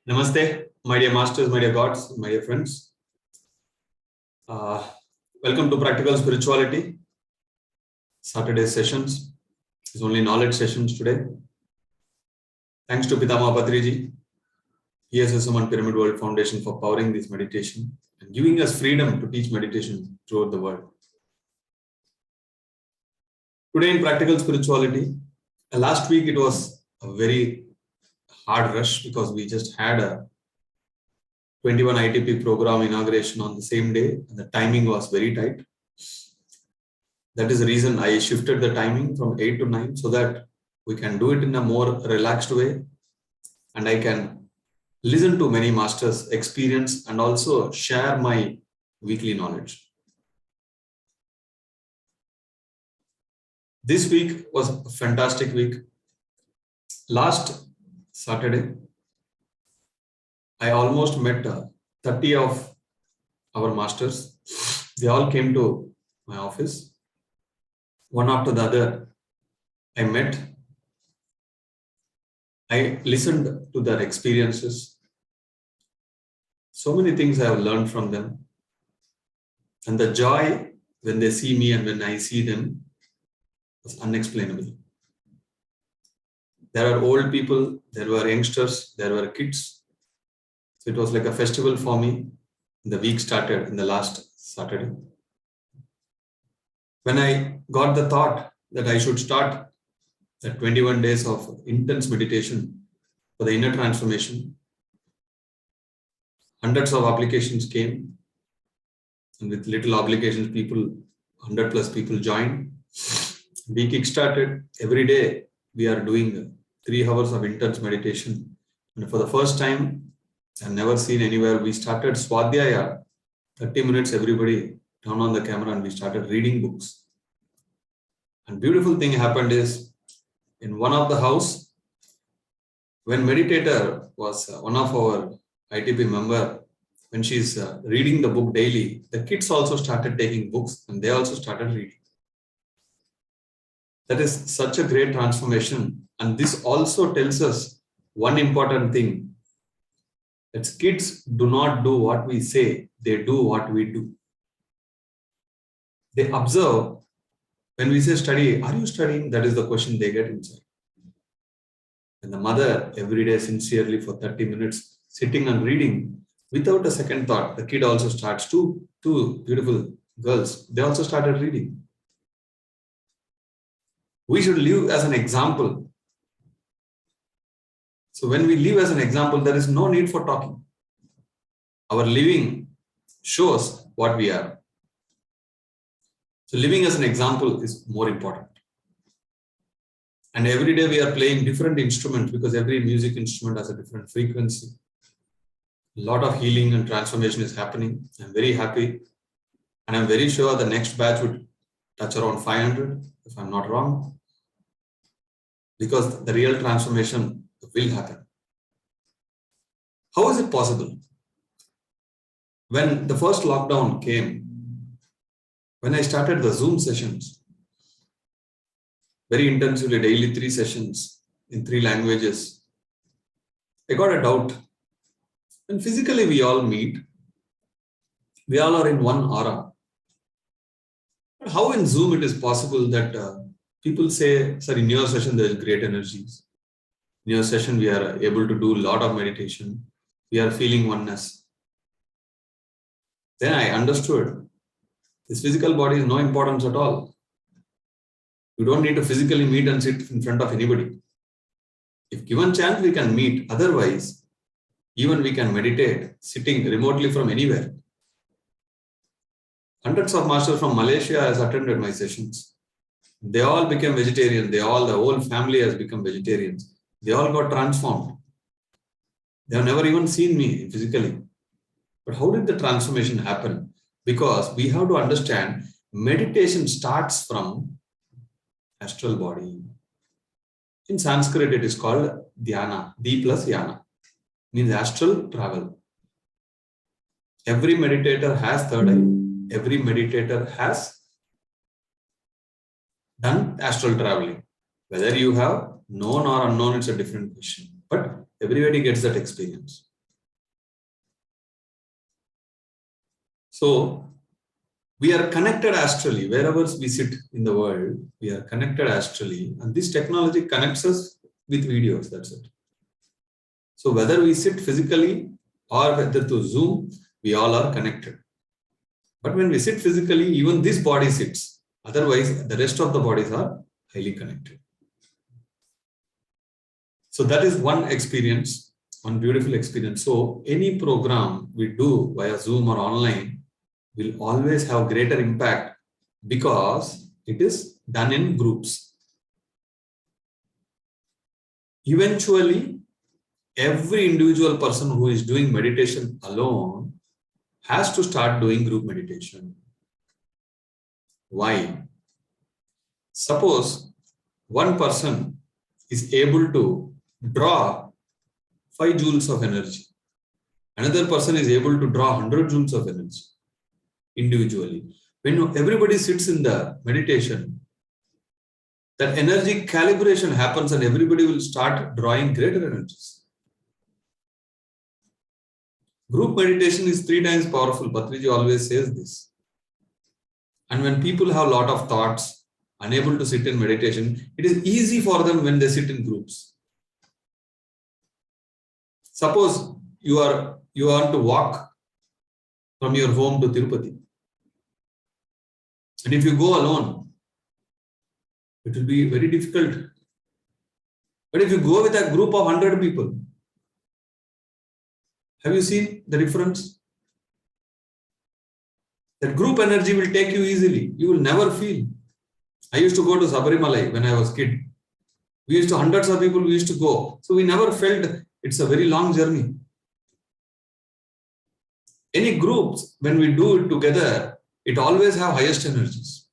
Namaste, my dear masters, my dear gods, my dear friends. Welcome to Practical Spirituality. Saturday sessions. It's only knowledge sessions today. Thanks to Pitama Patriji, ESSM and Pyramid World Foundation for powering this meditation and giving us freedom to teach meditation throughout the world. Today in Practical Spirituality, last week it was a very hard rush because we just had a 21 ITP program inauguration on the same day and the timing was very tight. That is the reason I shifted the timing from 8 to 9 so that we can do it in a more relaxed way and I can listen to many masters' experience and also share my weekly knowledge. This week was a fantastic week. Last Saturday, I almost met 30 of our masters. They all came to my office. One after the other, I met. I listened to their experiences. So many things I have learned from them. And the joy when they see me and when I see them was unexplainable. There are old people, there were youngsters, there were kids. So it was like a festival for me. The week started in the last Saturday. When I got the thought that I should start the 21 days of intense meditation for the inner transformation, hundreds of applications came. And with little obligations, 100 plus people joined. We kickstarted. Every day we are doing 3 hours of intense meditation. And for the first time, I've never seen anywhere, we started Swadhyaya, 30 minutes, everybody turn on the camera and we started reading books. And beautiful thing happened is, in one of the house, when meditator was one of our ITP member, when she's reading the book daily, the kids also started taking books and they also started reading. That is such a great transformation. And this also tells us one important thing. That kids do not do what we say, they do what we do. They observe. When we say study, are you studying? That is the question they get inside. And the mother every day sincerely for 30 minutes sitting and reading without a second thought. The kid also starts, two beautiful girls, they also started reading. We should live as an example. So when we live as an example, there is no need for talking. Our living shows what we are. So living as an example is more important. And every day we are playing different instruments because every music instrument has a different frequency. A lot of healing and transformation is happening. I'm very happy. And I'm very sure the next batch would touch around 500, if I'm not wrong. Because the real transformation will happen. How is it possible? When the first lockdown came, when I started the Zoom sessions, very intensively, daily 3 sessions in 3 languages, I got a doubt. And physically we all meet, we all are in one aura. But how in Zoom it is possible that people say, sir, in your session there is great energies. In your session we are able to do a lot of meditation. We are feeling oneness. Then I understood this physical body is no importance at all. You don't need to physically meet and sit in front of anybody. If given chance, we can meet. Otherwise, even we can meditate sitting remotely from anywhere. Hundreds of masters from Malaysia has attended my sessions. They all became vegetarian. The whole family has become vegetarians. They all got transformed. They have never even seen me physically. But how did the transformation happen? Because we have to understand meditation starts from astral body. In Sanskrit, it is called dhyana, D plus yana, means astral travel. Every meditator has third eye. Every meditator has done astral traveling. Whether you have known or unknown, it's a different question. But everybody gets that experience. So we are connected astrally. Wherever we sit in the world, we are connected astrally. And this technology connects us with videos, that's it. So whether we sit physically or whether through Zoom, we all are connected. But when we sit physically, even this body sits. Otherwise, the rest of the bodies are highly connected. So that is one experience, one beautiful experience. So any program we do via Zoom or online will always have greater impact because it is done in groups. Eventually, every individual person who is doing meditation alone has to start doing group meditation. Why? Suppose one person is able to draw 5 joules of energy. Another person is able to draw 100 joules of energy individually. When everybody sits in the meditation, that energy calibration happens and everybody will start drawing greater energies. Group meditation is 3 times powerful. Patriji always says this. And when people have a lot of thoughts, unable to sit in meditation, it is easy for them when they sit in groups. Suppose you want to walk from your home to Tirupati. And if you go alone, it will be very difficult. But if you go with a group of 100 people, have you seen the difference? That group energy will take you easily. You will never feel. I used to go to Sabarimalai when I was a kid. We used to, hundreds of people we used to go. So we never felt it's a very long journey. Any groups, when we do it together, it always have highest energies.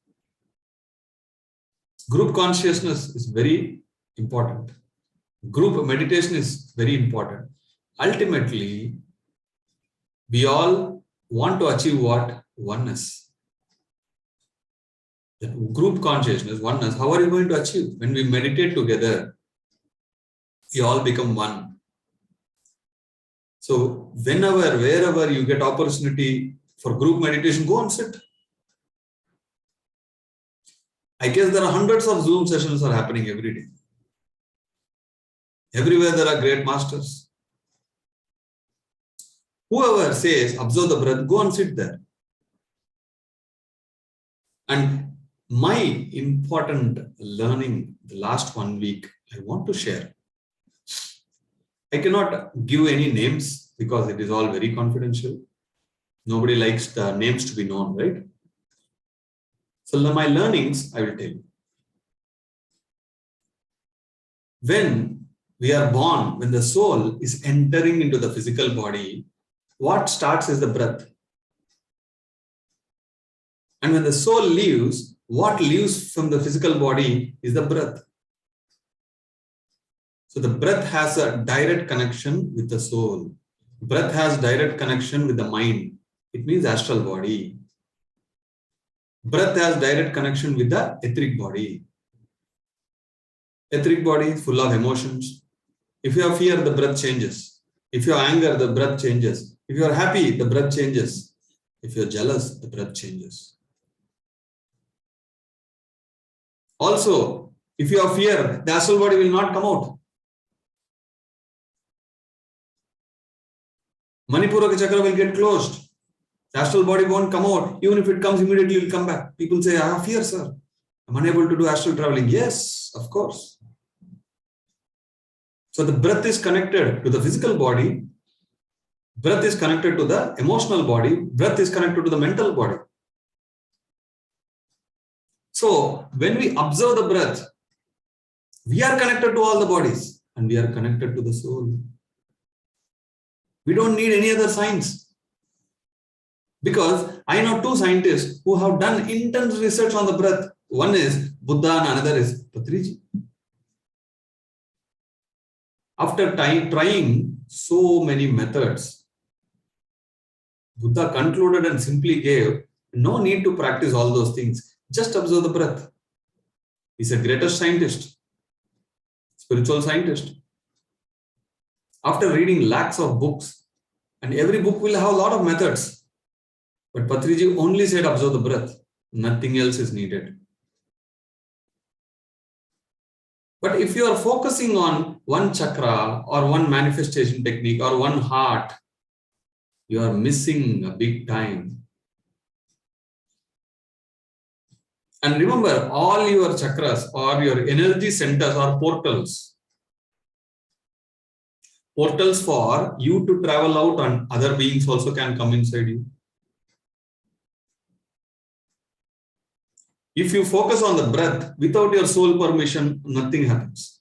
Group consciousness is very important. Group meditation is very important. Ultimately, we all want to achieve what? Oneness. The group consciousness, oneness, how are you going to achieve? When we meditate together, we all become one. So whenever, wherever you get opportunity for group meditation, go and sit. I guess there are hundreds of Zoom sessions are happening every day. Everywhere there are great masters. Whoever says, observe the breath, go and sit there. And my important learning the last 1 week, I want to share. I cannot give any names because it is all very confidential. Nobody likes the names to be known, right? So my learnings, I will tell you. When we are born, when the soul is entering into the physical body, what starts is the breath. And when the soul leaves, what leaves from the physical body is the breath. So the breath has a direct connection with the soul. Breath has direct connection with the mind. It means astral body. Breath has direct connection with the etheric body. Etheric body is full of emotions. If you have fear, the breath changes. If you have anger, the breath changes. If you are happy, the breath changes. If you are jealous, the breath changes. Also, if you have fear, the astral body will not come out. Manipura chakra will get closed. The astral body won't come out. Even if it comes, immediately it will come back. People say, I have fear, sir. I'm unable to do astral traveling. Yes, of course. So the breath is connected to the physical body. Breath is connected to the emotional body. Breath is connected to the mental body. So when we observe the breath, we are connected to all the bodies and we are connected to the soul. We don't need any other science. Because I know 2 scientists who have done intense research on the breath. One is Buddha and another is Patriji. After trying so many methods, Buddha concluded and simply gave no need to practice all those things. Just observe the breath. He's a greatest scientist. spiritual scientist. After reading lakhs of books, and every book will have a lot of methods, but Patriji only said observe the breath. Nothing else is needed. But if you are focusing on one chakra or one manifestation technique or one heart, you are missing a big time. And remember, all your chakras or your energy centers are portals. Portals for you to travel out, and other beings also can come inside you. If you focus on the breath without your soul permission, nothing happens.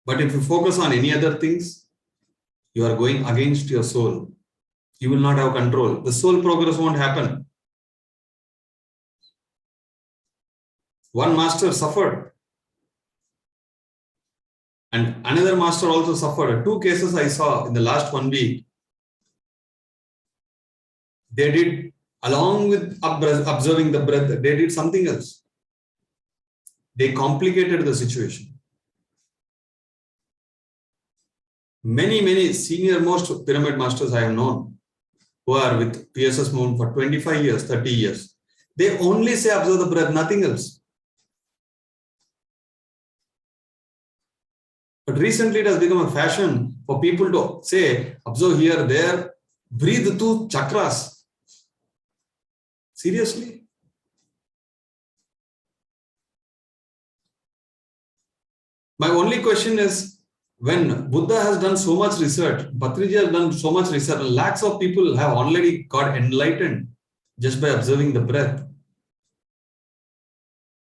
But if you focus on any other things, you are going against your soul. You will not have control. The soul progress won't happen. One master suffered, and another master also suffered. Two cases I saw in the last 1 week. They did, along with observing the breath, they did something else. They complicated the situation. Many senior most pyramid masters I have known who are with PSS Moon for 25 years, 30 years. They only say observe the breath, nothing else. But recently it has become a fashion for people to say, observe here, there, breathe through chakras. Seriously? My only question is, when Buddha has done so much research, Patriji has done so much research, lakhs of people have already got enlightened just by observing the breath.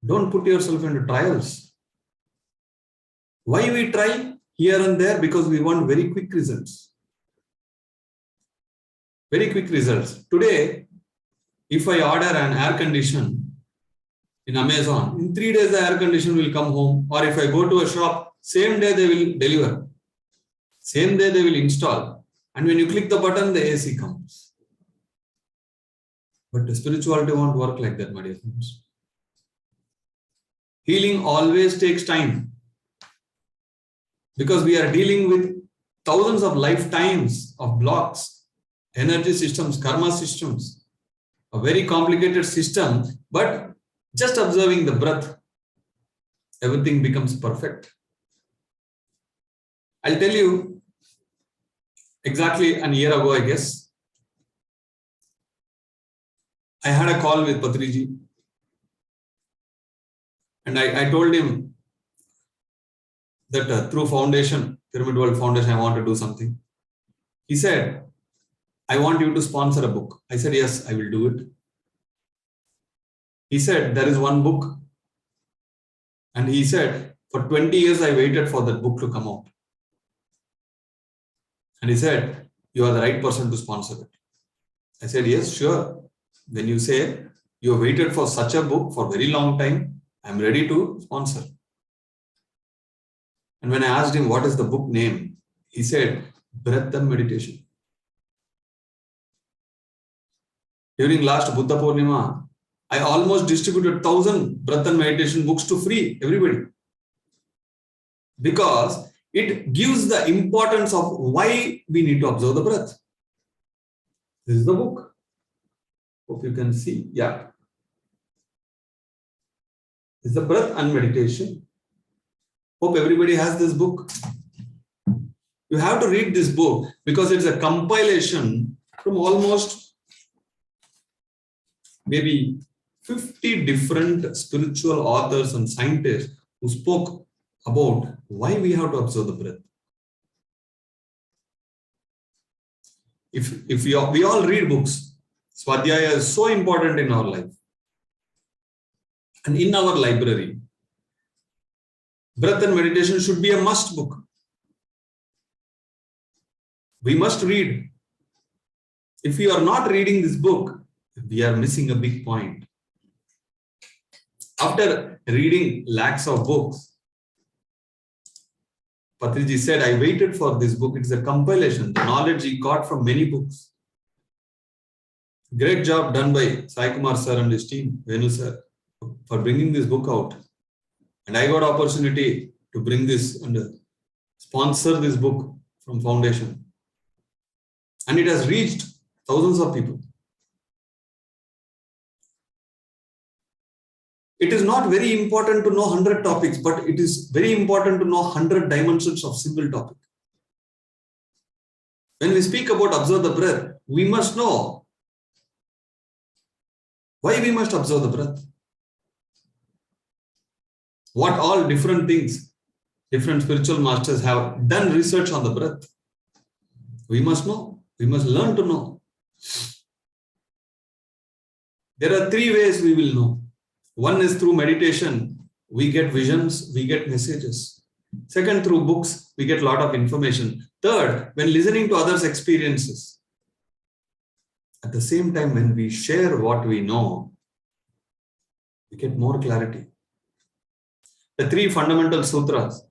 Don't put yourself into trials. Why we try here and there? Because we want very quick results. Very quick results. Today, if I order an air condition in Amazon, in 3 days the air condition will come home. Or if I go to a shop, same day they will deliver. Same day they will install. And when you click the button, the AC comes. But the spirituality won't work like that, my dear friends. Healing always takes time. Because we are dealing with thousands of lifetimes of blocks, energy systems, karma systems, a very complicated system, but just observing the breath, everything becomes perfect. I'll tell you, exactly a year ago, I guess, I had a call with Patriji, and I told him that through foundation, Pyramid World Foundation, I want to do something. He said, I want you to sponsor a book. I said, yes, I will do it. He said, there is one book. And he said, for 20 years, I waited for that book to come out. And he said, you are the right person to sponsor it. I said, yes, sure. When you say you have waited for such a book for a very long time, I'm ready to sponsor. And when I asked him, what is the book name? He said, Breath and Meditation. During last Buddha Purnima, I almost distributed 1,000 breath and meditation books to free everybody. Because it gives the importance of why we need to observe the breath. This is the book. Hope you can see. Yeah. This is the breath and meditation. Hope everybody has this book. You have to read this book because it's a compilation from almost maybe 50 different spiritual authors and scientists who spoke about why we have to observe the breath. If we all read books, Swadhyaya is so important in our life. And in our library, breath and meditation should be a must book. We must read. If we are not reading this book, we are missing a big point. After reading lakhs of books, Patriji said, I waited for this book. It's a compilation, the knowledge he got from many books. Great job done by Sai Kumar sir and his team, Venu sir, for bringing this book out. And I got opportunity to bring this and sponsor this book from Foundation. And it has reached thousands of people. It is not very important to know 100 topics, but it is very important to know 100 dimensions of single topic. When we speak about observe the breath, we must know why we must observe the breath. What all different things, different spiritual masters have done research on the breath. We must know. We must learn to know. There are 3 ways we will know. One is through meditation. We get visions, we get messages. Second, through books, we get a lot of information. Third, when listening to others' experiences. At the same time, when we share what we know, we get more clarity. The 3 fundamental sutras.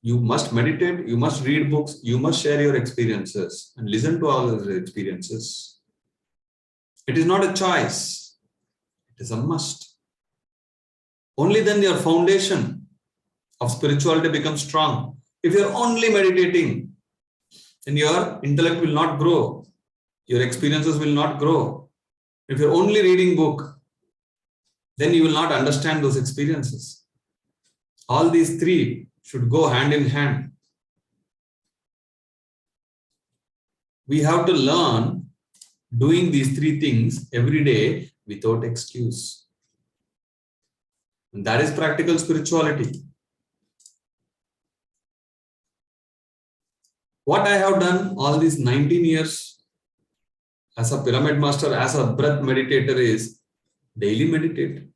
You must meditate, you must read books, you must share your experiences and listen to all those experiences. It is not a choice, it is a must. Only then your foundation of spirituality becomes strong. If you are only meditating, then your intellect will not grow, your experiences will not grow. If you are only reading book, then you will not understand those experiences. All these 3 should go hand in hand. We have to learn doing these 3 things every day without excuse. And that is practical spirituality. What I have done all these 19 years as a pyramid master, as a breath meditator is daily meditate.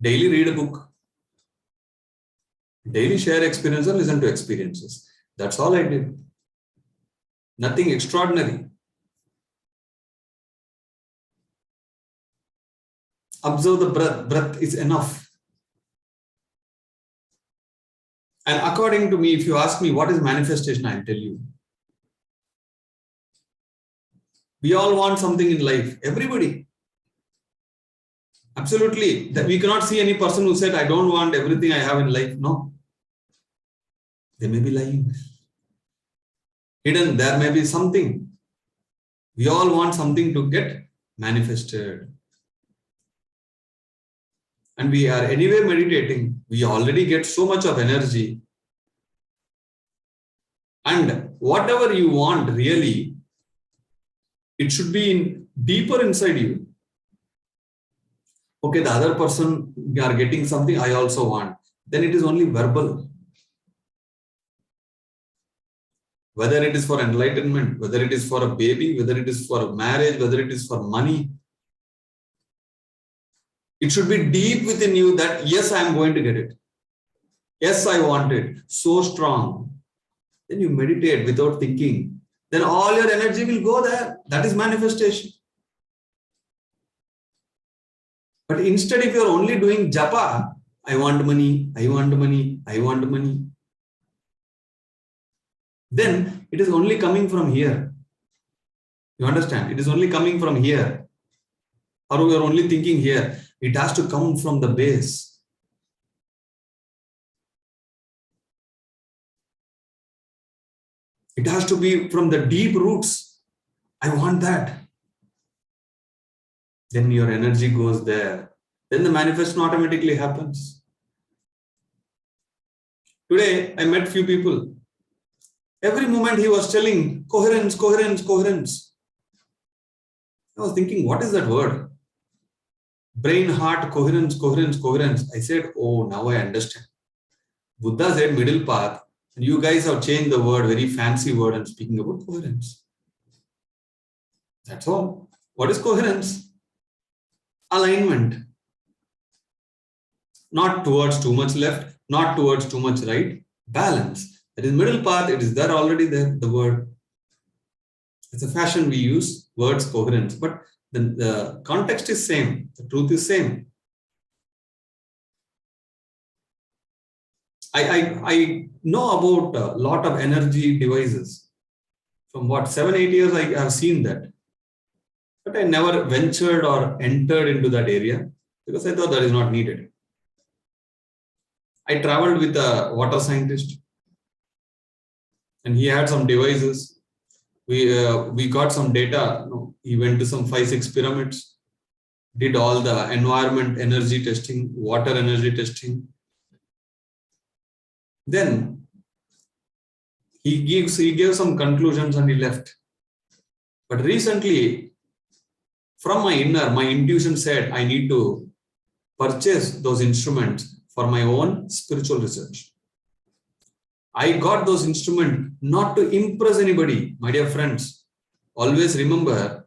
Daily read a book. Daily share experiences and listen to experiences. That's all I did. Nothing extraordinary. Observe the breath. Breath is enough. And according to me, if you ask me what is manifestation, I'll tell you. We all want something in life. Everybody. Absolutely. That we cannot see any person who said, I don't want everything I have in life. No. They may be lying. Hidden, there may be something. We all want something to get manifested. And we are anyway meditating. We already get so much of energy. And whatever you want really, it should be deeper inside you. Okay, the other person, you are getting something I also want. Then it is only verbal. Whether it is for enlightenment, whether it is for a baby, whether it is for marriage, whether it is for money. It should be deep within you that, yes, I am going to get it. Yes, I want it. So strong. Then you meditate without thinking. Then all your energy will go there. That is manifestation. But instead, if you are only doing japa, I want money, I want money, I want money, then it is only coming from here. You understand? It is only coming from here. Or we are only thinking here. It has to come from the base. It has to be from the deep roots. I want that. Then your energy goes there. Then the manifestation automatically happens. Today, I met few people. Every moment he was telling coherence, coherence, coherence. I was thinking, what is that word? Brain, heart, coherence, coherence, coherence. I said, oh, now I understand. Buddha said middle path. And you guys have changed the word, very fancy word, and speaking about coherence. That's all. What is coherence? Alignment. Not towards too much left, not towards too much right. Balance. That is middle path. It is there already there, the word. It's a fashion we use, words coherence. But the context is same. The truth is same. I know about a lot of energy devices. From what, 7-8 years I have seen that. But I never ventured or entered into that area. because I thought that is not needed. I traveled with a water scientist and he had some devices. We got some data. He went to some 5-6 pyramids, did all the environment energy testing, water energy testing. Then he gave some conclusions and he left. But recently, from my inner, my intuition said I need to purchase those instruments for my own spiritual research. I got those instruments not to impress anybody, my dear friends. Always remember,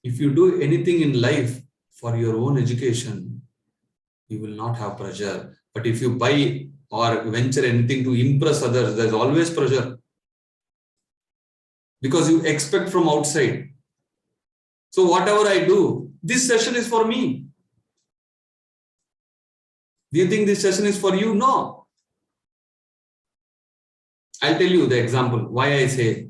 if you do anything in life for your own education, you will not have pressure. But if you buy or venture anything to impress others, there's always pressure. Because you expect from outside. So whatever I do, this session is for me. Do you think this session is for you? No. I'll tell you the example, why I say.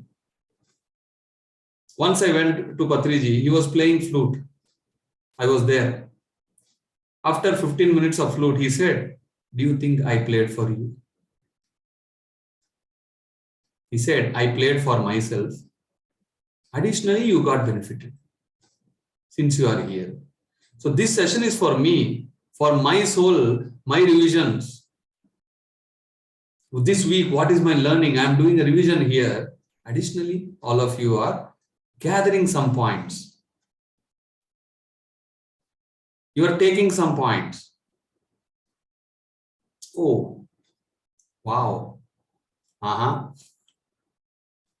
Once I went to Patriji, he was playing flute. I was there. After 15 minutes of flute, he said, do you think I played for you? He said, I played for myself. Additionally, you got benefited since you are here. So this session is for me, for my soul, my revisions. This week, what is my learning? I am doing a revision here. Additionally, all of you are gathering some points. You are taking some points. Oh, wow.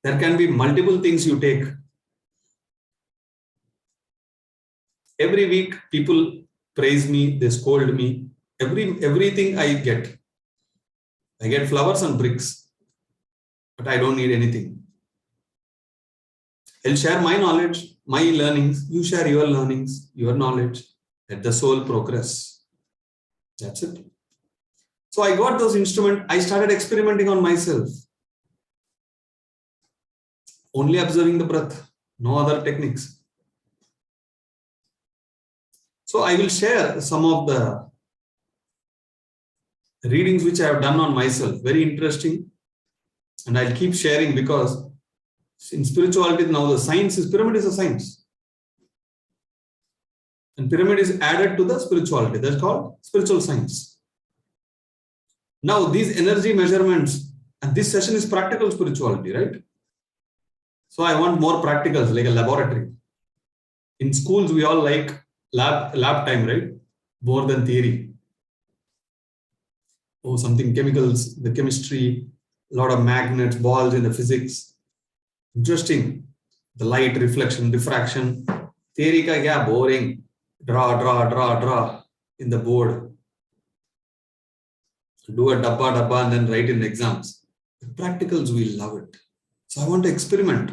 There can be multiple things you take. Every week, people praise me, they scold me. Everything I get. I get flowers and bricks, but I don't need anything. I'll share my knowledge, my learnings. You share your learnings, your knowledge. Let the soul progress. That's it. So I got those instruments. I started experimenting on myself. Only observing the breath, no other techniques. So I will share some of the readings which I have done on myself. Very interesting. And I'll keep sharing because in spirituality now the science is, pyramid is a science. And pyramid is added to the spirituality. That's called spiritual science. Now these energy measurements, and this session is practical spirituality, right? So I want more practicals like a laboratory. In schools, we all like lab time, right? More than theory. Oh, something chemicals, the chemistry, a lot of magnets, balls in the physics. Interesting. The light, reflection, diffraction. Theory ka kya boring. Draw in the board. Do a dabba and then write in exams. The practicals, we love it. So I want to experiment.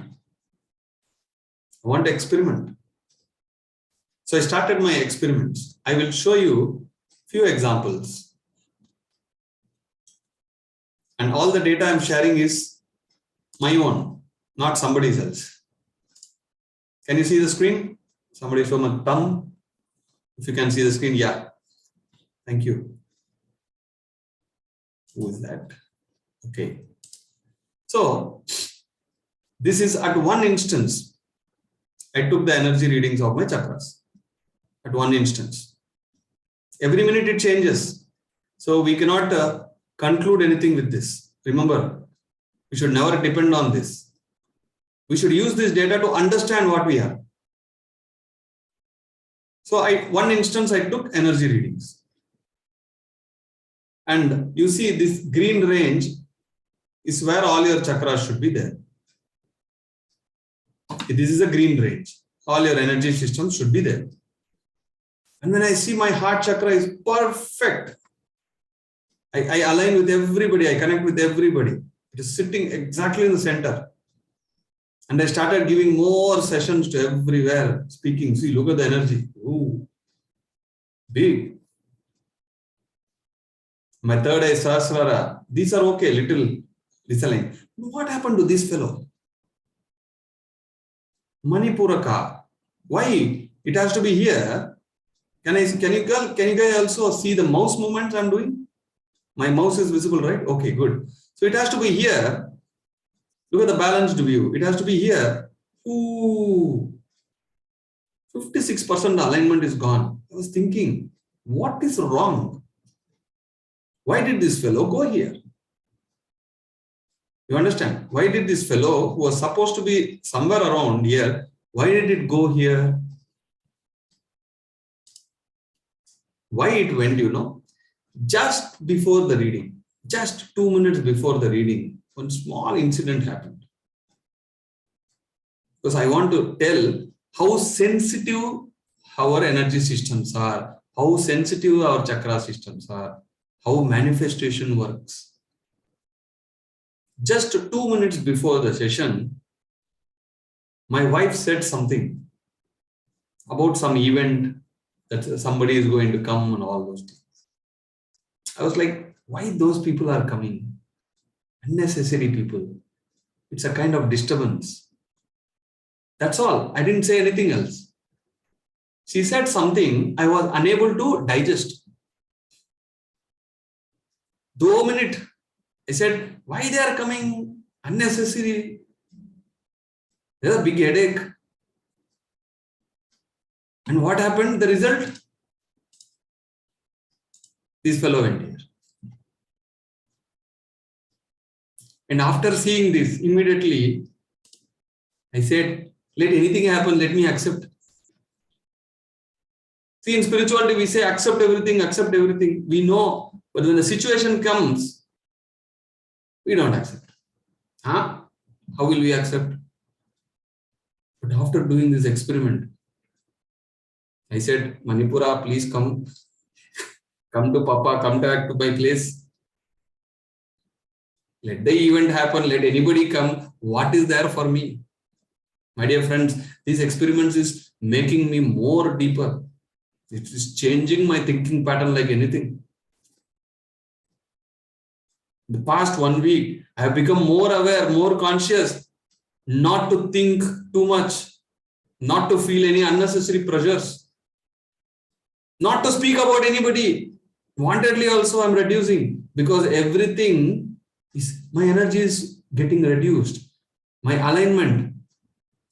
So I started my experiments. I will show you few examples. And all the data I'm sharing is my own, not somebody else. Can you see the screen? Somebody show my thumb. If you can see the screen, yeah. Thank you. Who is that? Okay. So this is at one instance. I took the energy readings of my chakras. At one instance. Every minute it changes. So we cannot conclude anything with this. Remember, we should never depend on this. We should use this data to understand what we are. So one instance I took energy readings. And you see this green range is where all your chakras should be there. This is a green range. All your energy systems should be there. And when I see my heart chakra is perfect, I align with everybody, I connect with everybody. It is sitting exactly in the center. And I started giving more sessions to everywhere, speaking. See, look at the energy. Ooh, big. My third eye, Sahasrara. These are okay, little disaligned. What happened to this fellow? Manipuraka. Why? It has to be here. Can you guys also see the mouse movements I'm doing? My mouse is visible, right? Okay, good. So it has to be here. Look at the balanced view. It has to be here. Ooh, 56% alignment is gone. I was thinking, what is wrong? Why did this fellow go here? You understand? Why did this fellow, who was supposed to be somewhere around here, why did it go here? Why it went, just before the reading, just 2 minutes before the reading, one small incident happened. Because I want to tell how sensitive our energy systems are, how sensitive our chakra systems are, how manifestation works. Just 2 minutes before the session, my wife said something about some event that somebody is going to come and all those things. I was like, why those people are coming? Unnecessary people. It's a kind of disturbance. That's all. I didn't say anything else. She said something I was unable to digest. 2 minutes. I said, why they are coming? Unnecessary. There's a big headache. And what happened? The result? This fellow went here. And after seeing this, immediately, I said, let anything happen, let me accept. See, in spirituality, we say accept everything. We know, but when the situation comes, we don't accept. How will we accept? But after doing this experiment, I said, Manipura, please come to Papa, come back to my place. Let the event happen, let anybody come. What is there for me? My dear friends, these experiments is making me more deeper. It is changing my thinking pattern like anything. The past 1 week, I have become more aware, more conscious, not to think too much, not to feel any unnecessary pressures, not to speak about anybody. Wantedly also I'm reducing because everything is, my energy is getting reduced. My alignment,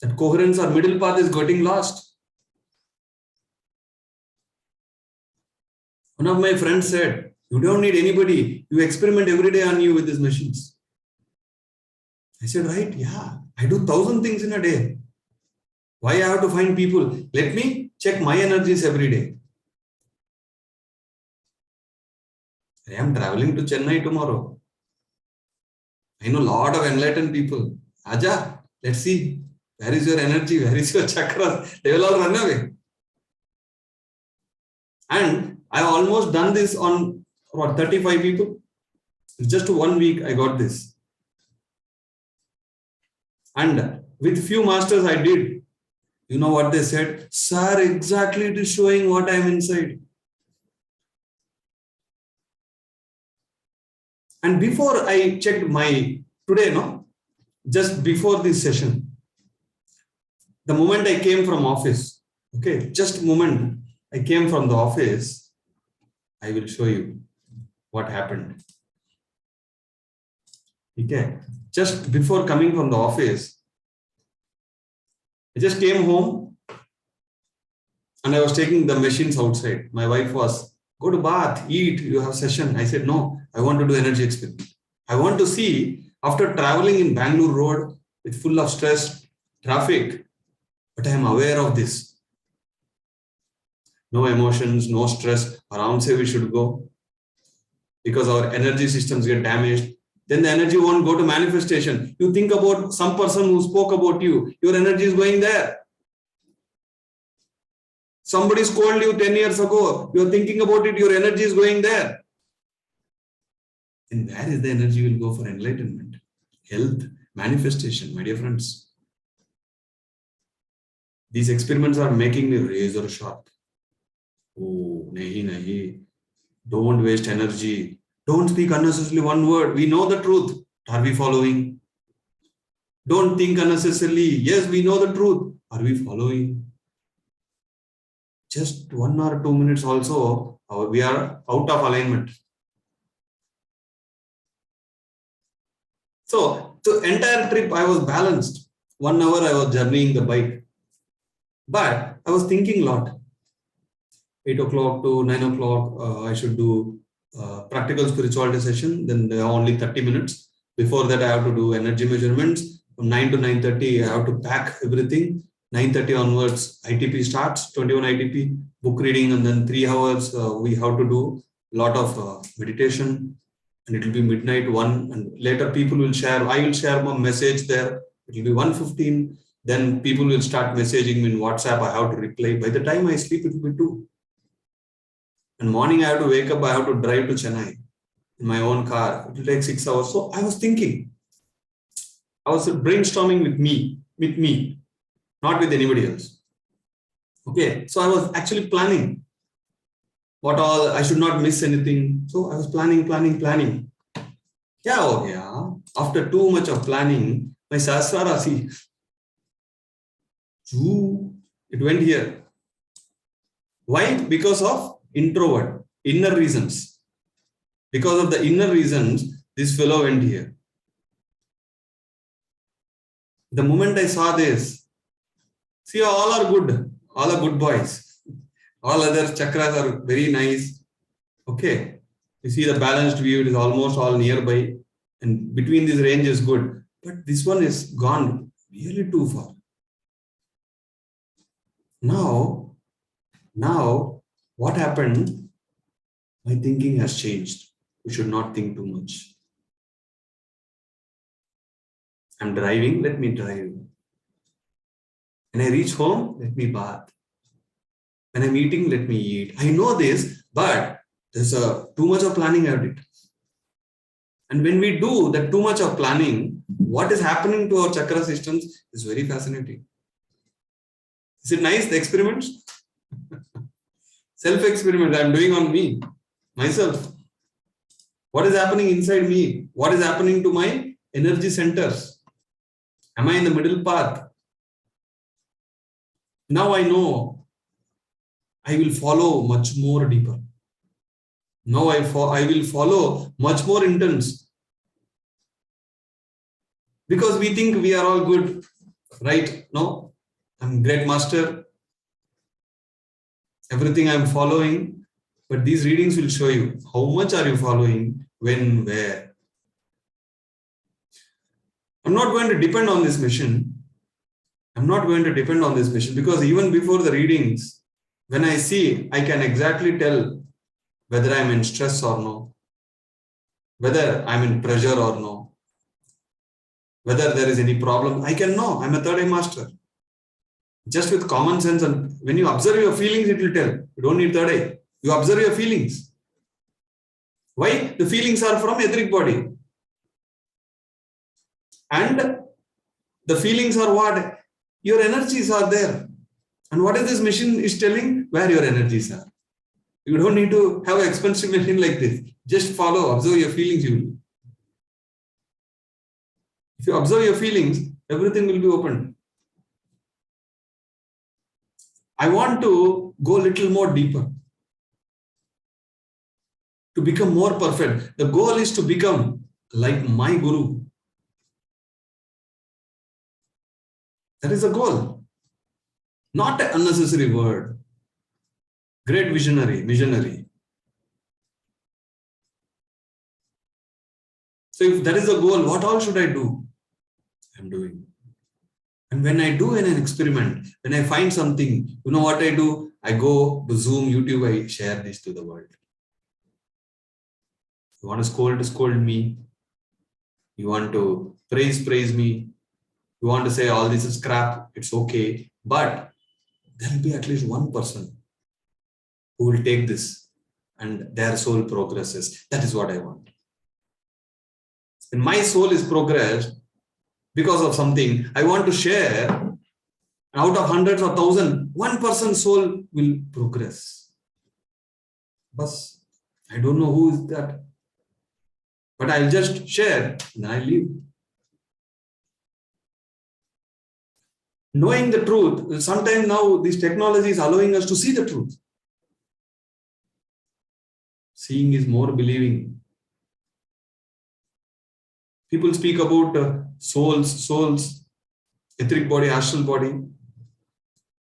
that coherence or middle path is getting lost. One of my friends said, you don't need anybody. You experiment every day on you with these machines. I said, right, yeah. I do 1,000 things in a day. Why I have to find people? Let me check my energies every day. I am traveling to Chennai tomorrow. I know a lot of enlightened people. Aja, let's see. Where is your energy? Where is your chakras? They will all run away. And I have almost done this on 35 people. Just 1 week I got this. And with few masters I did. You know what they said? Sir, exactly it is showing what I am inside. And before I checked my, just before this session, the moment I came from office, just moment I came from the office, I will show you what happened. Just before coming from the office, I just came home and I was taking the machines outside. My wife was, go to bath, eat, you have session. I said, no, I want to do energy experiment. I want to see, after traveling in Bangalore road with full of stress, traffic, but I am aware of this. No emotions, no stress. Around say we should go because our energy systems get damaged. Then the energy won't go to manifestation. You think about some person who spoke about you, your energy is going there. Somebody scolded you 10 years ago, you're thinking about it, your energy is going there. And where is the energy will go for enlightenment, health, manifestation, my dear friends? These experiments are making me razor sharp. Oh, nahi. Don't waste energy. Don't speak unnecessarily one word. We know the truth. Are we following? Don't think unnecessarily. Yes, we know the truth. Are we following? just 1 or 2 minutes also, we are out of alignment. So the entire trip I was balanced. 1 hour I was journeying the bike. But I was thinking a lot. 8 o'clock to 9 o'clock, I should do practical spirituality session. Then there are only 30 minutes. Before that, I have to do energy measurements. From 9 to 9:30, I have to pack everything. 9:30 onwards, ITP starts, 21 ITP, book reading, and then 3 hours, we have to do a lot of meditation. And it will be midnight 1. And later people will share, I will share my message there. It will be 1:15. Then people will start messaging me in WhatsApp. I have to reply. By the time I sleep, it will be 2. And morning I have to wake up, I have to drive to Chennai in my own car. It will take 6 hours. So I was thinking, I was brainstorming with me, not with anybody else. Okay, so I was actually planning what all, I should not miss anything. So I was planning. Yeah, okay. After too much of planning, my Sahasra Rasi, it went here. Why? Because of introvert, inner reasons. Because of the inner reasons, this fellow went here. The moment I saw this, see, all are good boys. All other chakras are very nice. Okay. You see the balanced view, it is almost all nearby. And between this range is good. But this one is gone really too far. Now, what happened? My thinking has changed. We should not think too much. I'm driving, let me drive. When I reach home, let me bath. When I'm eating, let me eat. I know this, but there's too much of planning at it. And when we do that too much of planning, what is happening to our chakra systems is very fascinating. Is it nice, the experiments? Self-experiment I'm doing on me, myself. What is happening inside me? What is happening to my energy centers? Am I in the middle path? Now I know I will follow much more deeper. Now I will follow much more intense. Because we think we are all good, right? No, I'm great master. Everything I'm following, but these readings will show you how much are you following, when, where. I'm not going to depend on this mission. Because even before the readings, when I see, I can exactly tell whether I'm in stress or no, whether I'm in pressure or no, whether there is any problem. I can know. I'm a third eye master. Just with common sense, and when you observe your feelings, it will tell. You don't need third eye. You observe your feelings. Why? The feelings are from etheric body. And the feelings are what? Your energies are there. And what is this mission is telling? Where your energies are. You don't need to have an expensive machine like this. Just follow, observe your feelings. If you observe your feelings, everything will be opened. I want to go a little more deeper. To become more perfect. The goal is to become like my Guru. That is the goal. Not an unnecessary word. Great visionary. So if that is the goal, what all should I do? I'm doing. And when I do an experiment, when I find something, you know what I do? I go to Zoom, YouTube, I share this to the world. You want to scold me. You want to praise me. You want to say all this is crap, it's okay. But there will be at least one person who will take this and their soul progresses. That is what I want. When my soul is progressed because of something, I want to share. Out of hundreds or thousands, one person's soul will progress. But I don't know who is that. But I'll just share and I leave. Knowing the truth, sometimes now this technology is allowing us to see the truth. Seeing is more believing. People speak about souls, etheric body, astral body.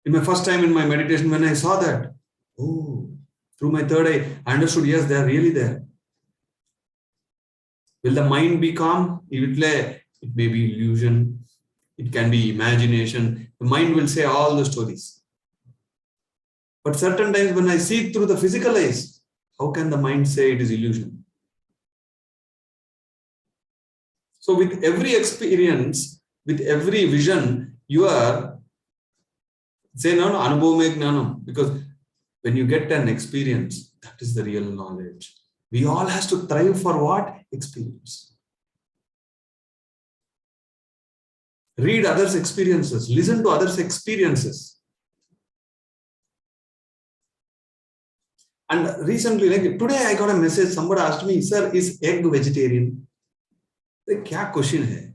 In my first time in my meditation, when I saw that, oh, through my third eye, I understood, yes, they are really there. Will the mind be calm? It may be illusion. It can be imagination. The mind will say all the stories. But certain times when I see it through the physical eyes, how can the mind say it is illusion? So with every experience, with every vision, you are saying, no, anubhav gnanam, because when you get an experience, that is the real knowledge. We all has to thrive for what? Experience. Read others' experiences, listen to others' experiences. And recently, like today, I got a message. Somebody asked me, "Sir, is egg vegetarian?" Like, क्या question है?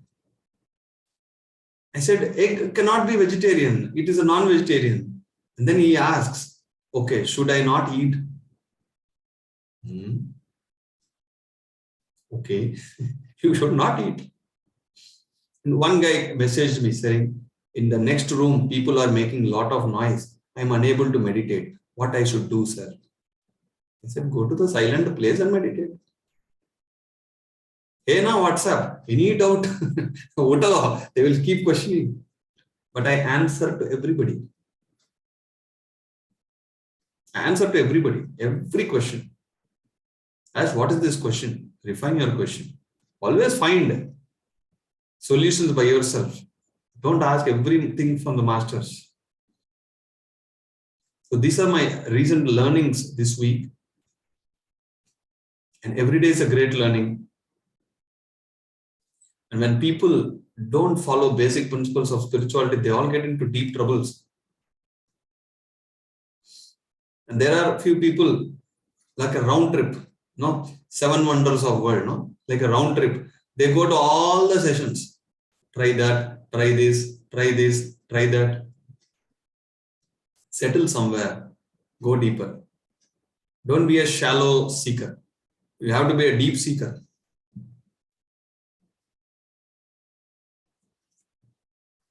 I said, egg cannot be vegetarian. It is a non-vegetarian. And then he asks, "Okay, should I not eat?" Okay, you should not eat. And one guy messaged me saying, "In the next room, people are making a lot of noise. I'm unable to meditate. What I should do, sir?" I said, "Go to the silent place and meditate." Hey, now WhatsApp, any doubt? Whatever, they will keep questioning. But I answer to everybody. I answer to everybody, every question. Ask, what is this question? Refine your question. Always find solutions by yourself. Don't ask everything from the masters. So these are my recent learnings this week. And every day is a great learning. And when people don't follow basic principles of spirituality, they all get into deep troubles. And there are a few people like a round trip, no, 7 wonders of world, no, like a round trip. They go to all the sessions. Try that, try this, try that. Settle somewhere. Go deeper. Don't be a shallow seeker. You have to be a deep seeker.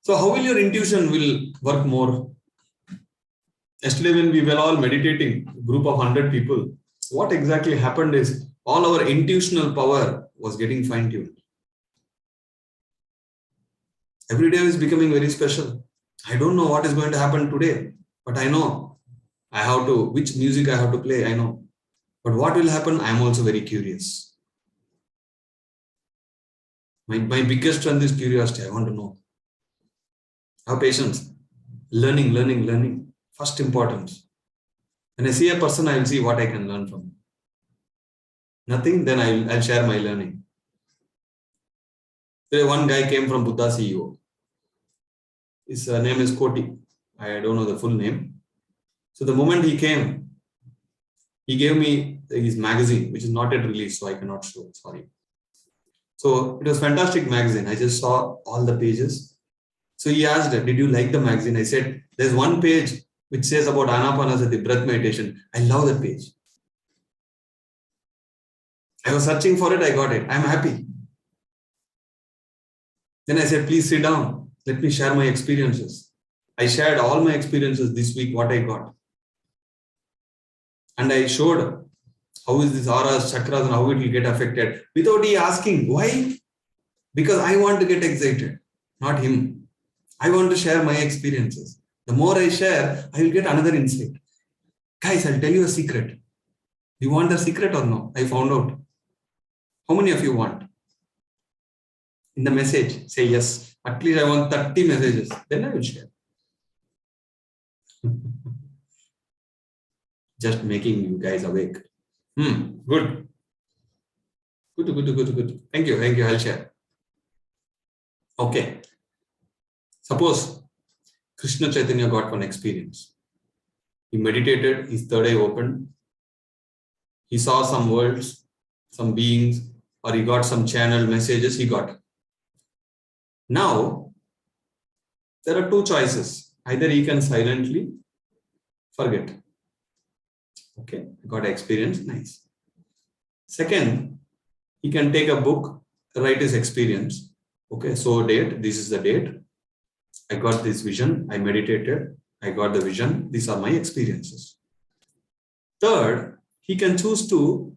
So how will your intuition will work more? Yesterday when we were all meditating, a group of 100 people, what exactly happened is all our intuitional power was getting fine-tuned. Every day is becoming very special. I don't know what is going to happen today, but I know I have to, which music I have to play, I know. But what will happen, I am also very curious. My biggest strength is curiosity. I want to know. Have patience. Learning. First importance. When I see a person, I will see what I can learn from. Nothing, then I'll share my learning. Today, one guy came from Buddha CEO. His name is Koti. I don't know the full name. So the moment he came, he gave me his magazine, which is not yet released, so I cannot show. Sorry. So it was fantastic magazine. I just saw all the pages. So he asked, "Did you like the magazine?" I said, "There's one page which says about Anapanasati, breath meditation. I love that page. I was searching for it. I got it. I'm happy." Then I said, "Please sit down. Let me share my experiences." I shared all my experiences this week, what I got. And I showed how is this auras, chakras, and how it will get affected without he asking. Why? Because I want to get excited, not him. I want to share my experiences. The more I share, I will get another insight. Guys, I'll tell you a secret. You want the secret or no? I found out. How many of you want? In the message, say yes. At least I want 30 messages. Then I will share. Just making you guys awake. Good. Good. Thank you. I'll share. Okay. Suppose Krishna Chaitanya got one experience. He meditated, his third eye opened. He saw some worlds, some beings, or he got some channeled messages he got. Now, There are two choices. Either he can silently forget. Okay, got experience, nice. Second, he can take a book, write his experience. Okay, so date, this is the date. I got this vision, I meditated, I got the vision, these are my experiences. Third, he can choose to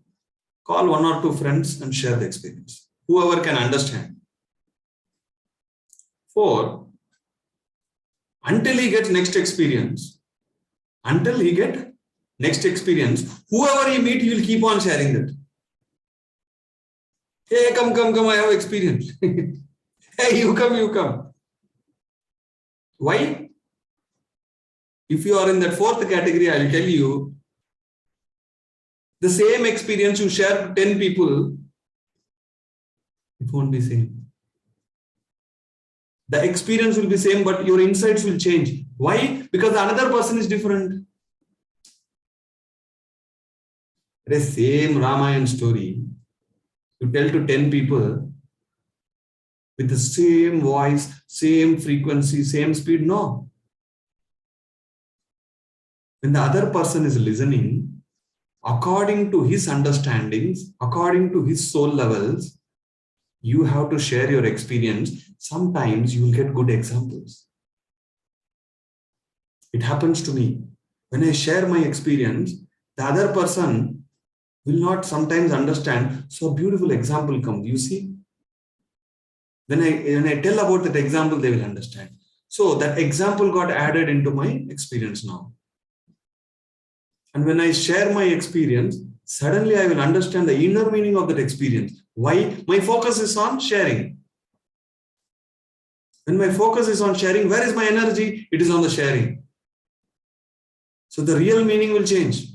call one or two friends and share the experience. Whoever can understand. Four, until he gets next experience, whoever he meet, he will keep on sharing that. Hey, come, I have experience. Hey, you come. Why? If you are in that fourth category, I will tell you, the same experience you share to 10 people, it won't be same. The experience will be same, but your insights will change. Why? Because the another person is different. The same Ramayana story, you tell to 10 people with the same voice, same frequency, same speed. No. When the other person is listening, according to his understandings, according to his soul levels, you have to share your experience. Sometimes you will get good examples. It happens to me. When I share my experience, the other person will not sometimes understand. So a beautiful example comes. You see? When I tell about that example, they will understand. So that example got added into my experience now. And when I share my experience, suddenly I will understand the inner meaning of that experience. Why? My focus is on sharing. When my focus is on sharing, where is my energy? It is on the sharing. So the real meaning will change.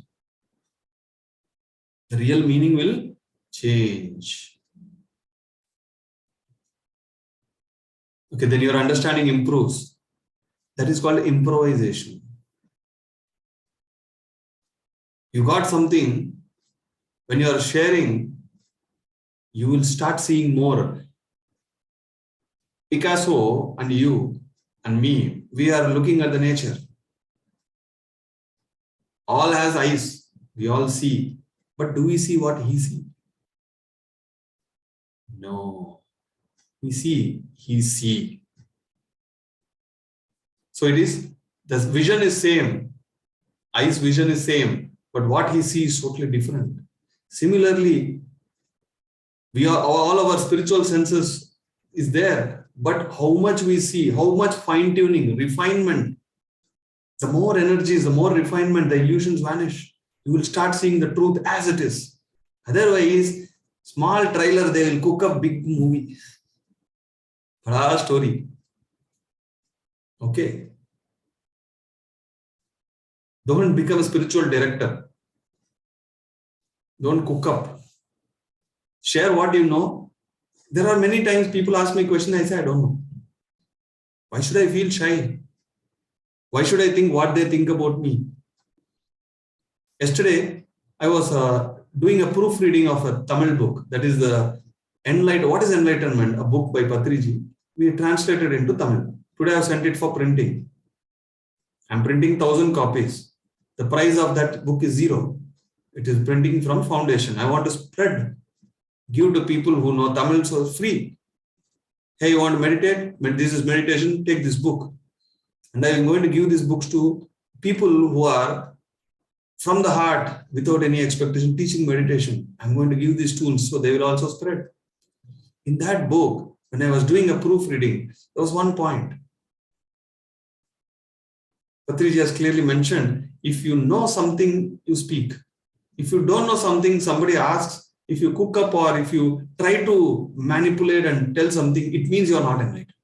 The real meaning will change. Okay, then your understanding improves. That is called improvisation. You got something, when you are sharing, you will start seeing more. Picasso and you and me, we are looking at the nature. All has eyes, we all see. But do we see what he sees? No. We see, he sees. So it is, the vision is same. Eyes vision is same. But what he sees is totally different. Similarly, we are all our spiritual senses is there, but how much we see, how much fine-tuning, refinement, the more energies, the more refinement, the illusions vanish. You will start seeing the truth as it is. Otherwise, small trailer, they will cook up big movie. Bada story. Okay. Don't become a spiritual director. Don't cook up. Share what you know. There are many times people ask me questions, I say, I don't know. Why should I feel shy? Why should I think what they think about me? Yesterday, I was doing a proofreading of a Tamil book. That is the What is Enlightenment? A book by Patriji. We translated into Tamil. Today I have sent it for printing. I'm printing 1,000 copies. The price of that book is 0. It is printing from foundation. I want to spread. Give to people who know Tamil, so free. Hey, you want to meditate? This is meditation. Take this book. And I am going to give these books to people who are from the heart, without any expectation, teaching meditation. I'm going to give these tools so they will also spread. In that book, when I was doing a proofreading, there was one point. Patriji has clearly mentioned, if you know something, you speak. If you don't know something, somebody asks, if you cook up or if you try to manipulate and tell something, it means you are not enlightened.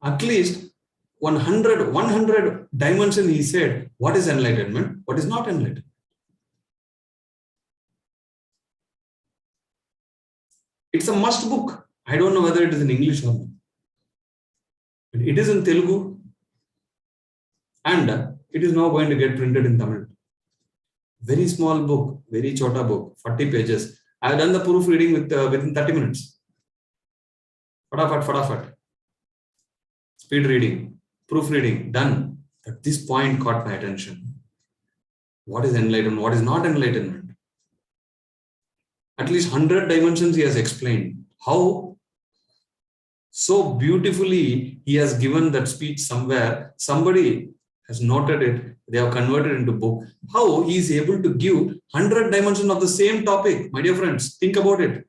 At least 100 dimension he said, what is enlightenment, what is not enlightenment. It's a must book. I don't know whether it is in English or not. It is in Telugu and it is now going to get printed in Tamil. Very small book, very chota book, 40 pages. I have done the proofreading within 30 minutes. Fadafat. speed reading, proofreading, done. At this point caught my attention. What is enlightenment? What is not enlightenment? At least 100 dimensions he has explained. How so beautifully he has given that speech somewhere. Somebody has noted it. They have converted into book. How he is able to give 100 dimensions of the same topic. My dear friends, think about it.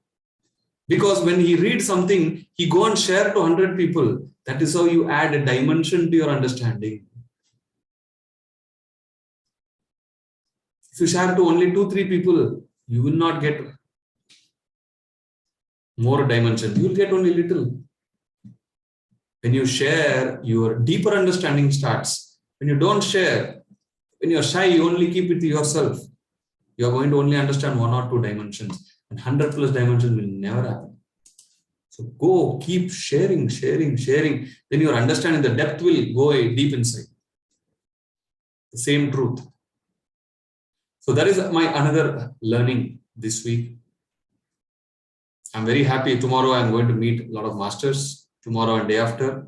Because when he reads something, he go and share to 100 people. That is how you add a dimension to your understanding. If you share to only 2-3 people, you will not get more dimension. You will get only little. When you share, your deeper understanding starts. When you don't share, when you're shy, you only keep it to yourself. You're going to only understand 1 or 2 dimensions. And 100 plus dimensions will never happen. So go, keep sharing. Then your understanding, the depth will go deep inside. The same truth. So that is my another learning this week. I'm very happy. Tomorrow I'm going to meet a lot of masters. Tomorrow and day after.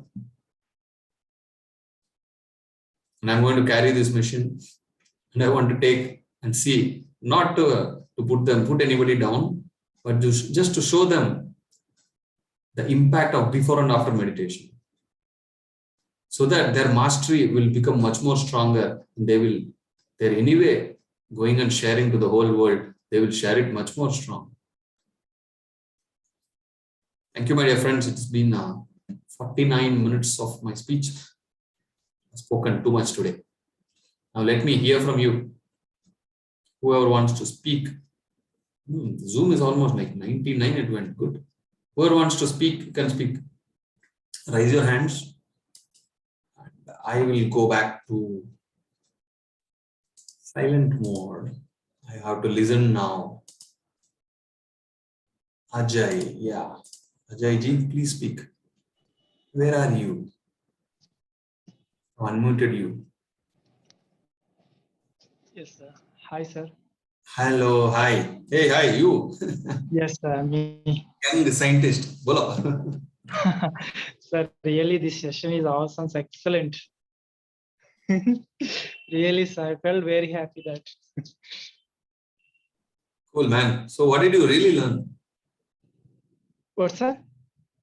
And I'm going to carry this mission. And I want to take and see, not to put anybody down, but just to show them the impact of before and after meditation. So that their mastery will become much more stronger. And they're anyway going and sharing to the whole world. They will share it much more strong. Thank you, my dear friends. It's been 49 minutes of my speech. I've spoken too much today. Now let me hear from you. Whoever wants to speak. Zoom is almost like 99. It went good. Whoever wants to speak can speak. Raise your hands. And I will go back to silent mode. I have to listen now. Ajay, yeah. Ajay ji, please speak. Where are you? I unmuted you. Yes, sir. Hi, sir. Hello, hi. Hey, hi, you. Yes, me. Young scientist. Bola. Sir, really, this session is awesome. Excellent. Really, sir, I felt very happy that. Cool, man. So what did you really learn? What, sir?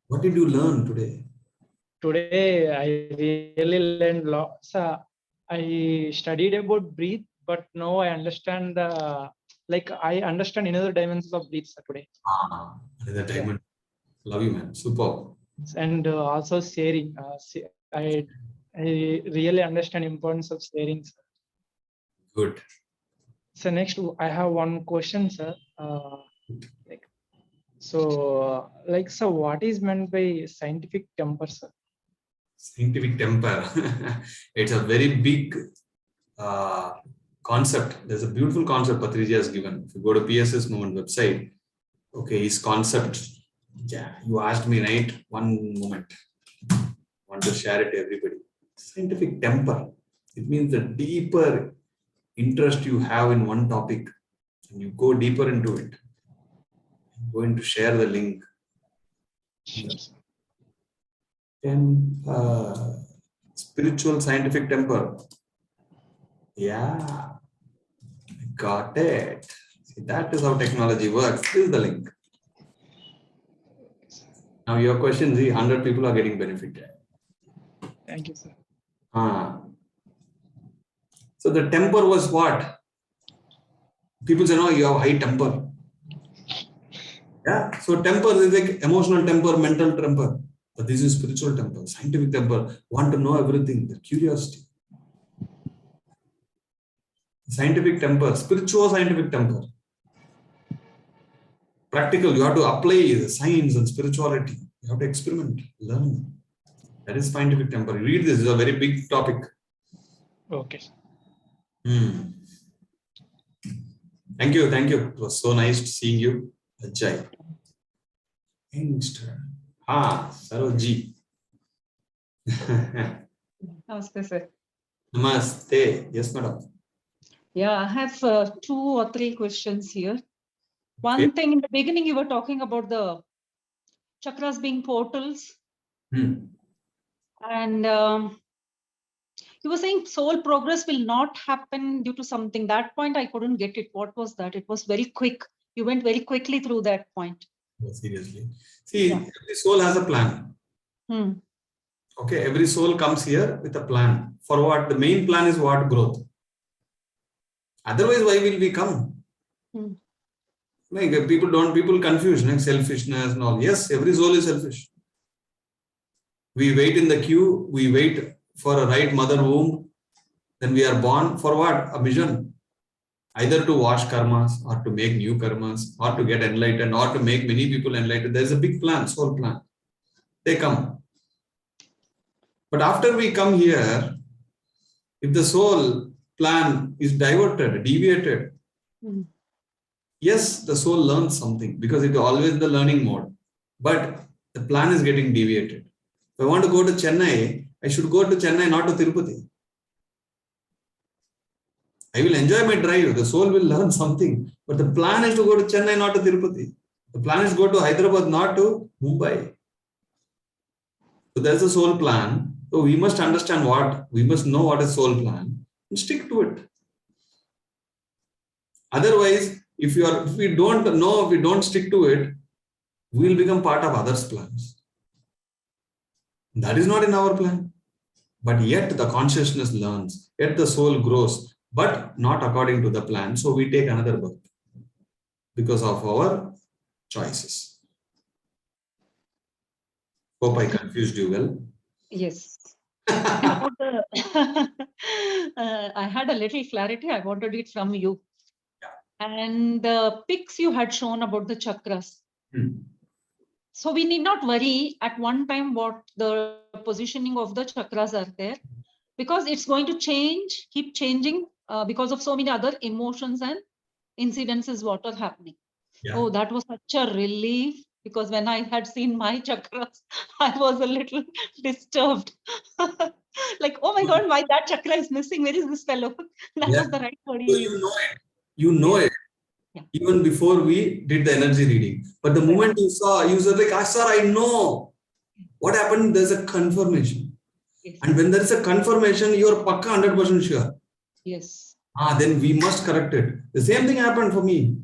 What did you learn today? Today, I really learned lots. I studied about breathe, but now I understand I understand another dimensions of breathe, sir, today. Another diamond. Love you, man. Super. And also sharing. I really understand importance of sharing, sir. Good. So next, I have one question, sir. So what is meant by scientific temper, sir? Scientific temper. It's a very big concept. There's a beautiful concept Patriji has given. If you go to PSS Movement website, okay, his concept. Yeah, you asked me, right? One moment. I want to share it to everybody. Scientific temper. It means the deeper interest you have in one topic and you go deeper into it. I'm going to share the link. Sure. Spiritual scientific temper. Yeah, I got it. See, that is how technology works. This is the link. Now your question, 100 people are getting benefited. Thank you, sir. So the temper was what? People say, no, you have high temper. Yeah. So temper is like emotional temper, mental temper. But this is spiritual temper, scientific temper. Want to know everything, the curiosity. Scientific temper, spiritual scientific temper. Practical, you have to apply the science and spirituality. You have to experiment, learn. That is scientific temper. Read this, is a very big topic. Okay. Thank you. It was so nice seeing you, Ajay. Youngster. Saroji. Namaste, sir. Namaste. Yes, madam. Yeah, I have 2 or 3 questions here. One thing, in the beginning, you were talking about the chakras being portals. And you were saying soul progress will not happen due to something. That point I couldn't get it. What was that? It was very quick. You went very quickly through that point. Seriously. See, Yeah. every soul has a plan. Okay, every soul comes here with a plan. For what? The main plan is what? Growth. Otherwise, why will we come? Like people confuse like selfishness and all. Yes, every soul is selfish. We wait in the queue, we wait for a right mother womb, then we are born for what? A mission. Either to wash karmas or to make new karmas or to get enlightened or to make many people enlightened. There's a big plan, soul plan. They come. But after we come here, if the soul plan is diverted, deviated, yes, the soul learns something because it is always the learning mode. But the plan is getting deviated. If I want to go to Chennai, I should go to Chennai, not to Tirupati. I will enjoy my drive. The soul will learn something. But the plan is to go to Chennai, not to Tirupati. The plan is to go to Hyderabad, not to Mumbai. So there's a soul plan. So we must understand we must know what is soul plan and stick to it. Otherwise, if we don't know, if we don't stick to it, we will become part of others' plans. That is not in our plan. But yet the consciousness learns, yet the soul grows, but not according to the plan. So we take another birth because of our choices. Hope I confused you well. Yes. I had a little clarity. I wanted it from you. And the pics you had shown about the chakras. So we need not worry at one time what the positioning of the chakras are there, because it's going to change, keep changing because of so many other emotions and incidences what are happening. Yeah. Oh, that was such a relief, because when I had seen my chakras, I was a little disturbed. Like, oh my God, why that chakra is missing? Where is this fellow? That was the right word. So you know it. You know it. Yeah. Even before we did the energy reading. But the moment you said like, sir, I know. What happened? There's a confirmation. Yes. And when there is a confirmation, you're pakka 100% sure. Yes. Then we must correct it. The same thing happened for me.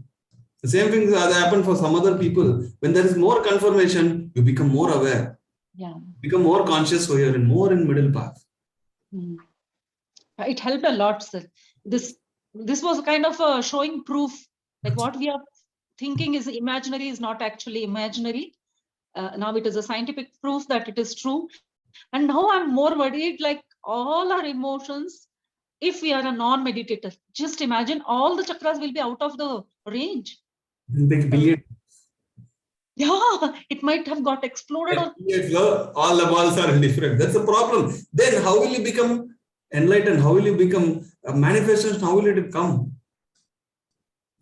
The same thing happened for some other people. When there is more confirmation, you become more aware. Yeah. Become more conscious, so you're more in middle path. It helped a lot, sir. This was kind of showing proof. Like what we are thinking is imaginary is not actually imaginary. Now it is a scientific proof that it is true. And now I'm more worried, like all our emotions, if we are a non-meditator, just imagine all the chakras will be out of the range. Yeah, it might have got exploded. All the balls are different. That's the problem. Then how will you become enlightened? How will you become a manifestation? How will it come?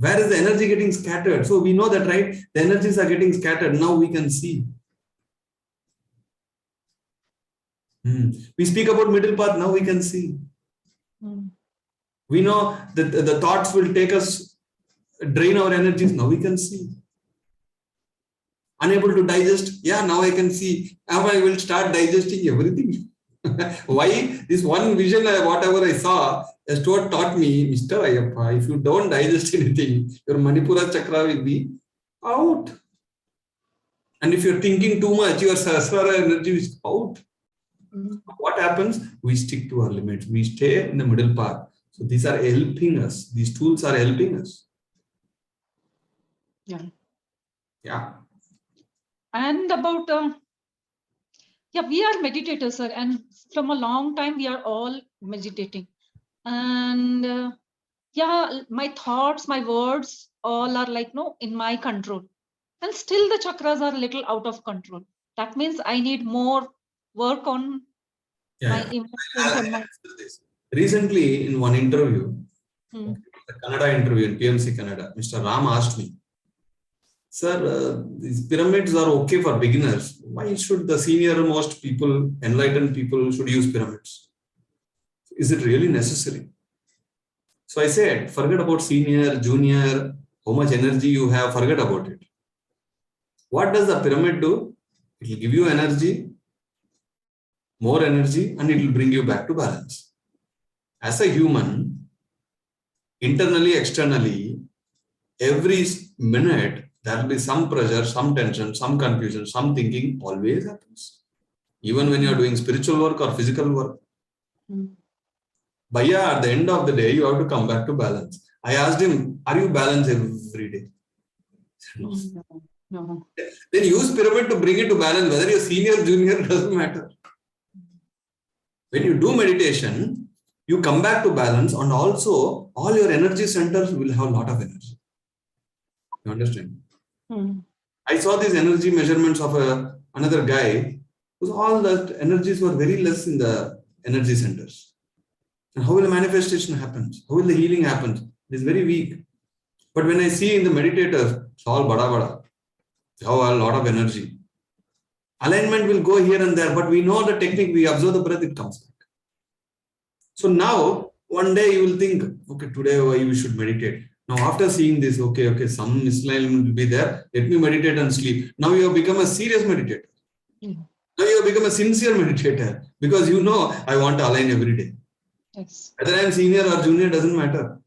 Where is the energy getting scattered? So we know that, right? The energies are getting scattered. Now we can see. We speak about middle path. Now we can see. We know that the thoughts will take us, drain our energies. Now we can see. Unable to digest. Yeah, now I can see. Now I will start digesting everything. Why? This one vision, whatever I saw, has taught me, Mr. Ayyappa, if you don't digest anything, your Manipura chakra will be out. And if you're thinking too much, your Sahasrara energy is out. What happens? We stick to our limits. We stay in the middle path. So these are helping us. These tools are helping us. Yeah. Yeah. And about, we are meditators, sir. And from a long time, we are all meditating. And my thoughts, my words, all are like, in my control. And still the chakras are a little out of control. That means I need more work on my emotions. Recently, in one interview, the Kannada interview in PMC Kannada, Mr. Ram asked me, sir, these pyramids are okay for beginners. Why should the senior most people, enlightened people, should use pyramids? Is it really necessary? So I said, forget about senior, junior, how much energy you have, forget about it. What does the pyramid do? It will give you energy. more energy, and it will bring you back to balance. As a human, internally, externally, every minute, there will be some pressure, some tension, some confusion, some thinking always happens. Even when you are doing spiritual work or physical work. Bhaiya, at the end of the day, you have to come back to balance. I asked him, are you balanced every day? No. No. Then use pyramid to bring it to balance. Whether you're senior, junior, doesn't matter. When you do meditation, you come back to balance, and also all your energy centers will have a lot of energy. You understand? I saw these energy measurements of another guy whose all the energies were very less in the energy centers. And how will the manifestation happen? How will the healing happen? It is very weak. But when I see in the meditators, it's all bada bada. They have a lot of energy. Alignment will go here and there, but we know the technique, we observe the breath, it comes back. So now, one day you will think, okay, today we should meditate. Now, after seeing this, okay, some misalignment will be there. Let me meditate and sleep. Now you have become a serious meditator. Now you have become a sincere meditator because you know I want to align every day. Yes. Whether I am senior or junior doesn't matter.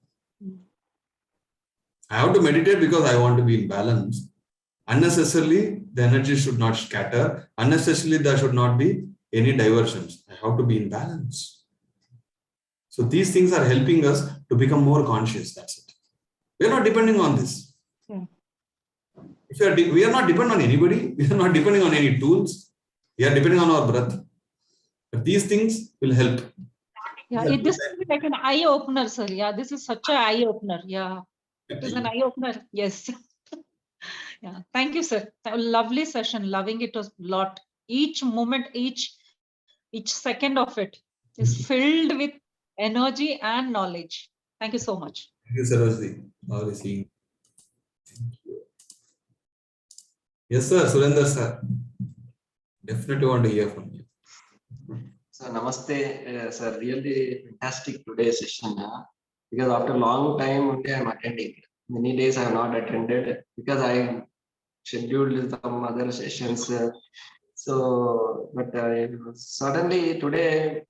I have to meditate because I want to be in balance. Unnecessarily, the energy should not scatter. Unnecessarily, there should not be any diversions. I have to be in balance. So these things are helping us to become more conscious. That's it. We are not depending on this. Yeah. We are not dependent on anybody. We are not depending on any tools. We are depending on our breath. But these things will help. Yeah, this is like an eye opener, sir. Yeah, this is such an eye opener. Yeah, it is an eye opener. Yes. Yeah, thank you, sir. A lovely session. Loving it a lot. Each moment, each second of it is filled with energy and knowledge. Thank you so much. Thank you, Sarojji. Always seeing. Yes, sir. Surendra, sir. Definitely want to hear from you. So, namaste, sir. Really fantastic today's session. Because after a long time, only I am attending. Many days I have not attended because I scheduled some other sessions. But suddenly today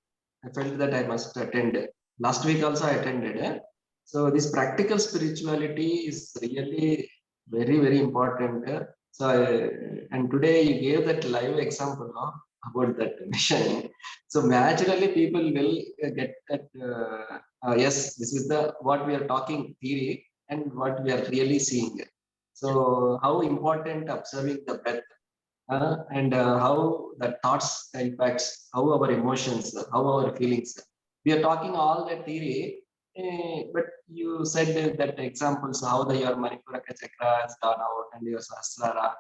I felt that I must attend. Last week also I attended. So this practical spirituality is really very, very important. And today you gave that live example about that mission. So naturally people will get that, yes, this is what we are talking theory and what we are really seeing. So how important observing the breath and how the thoughts impacts, how our emotions, how our feelings. We are talking all the theory, but you said that examples how your Manipuraka chakra has gone out and your Sahasrara.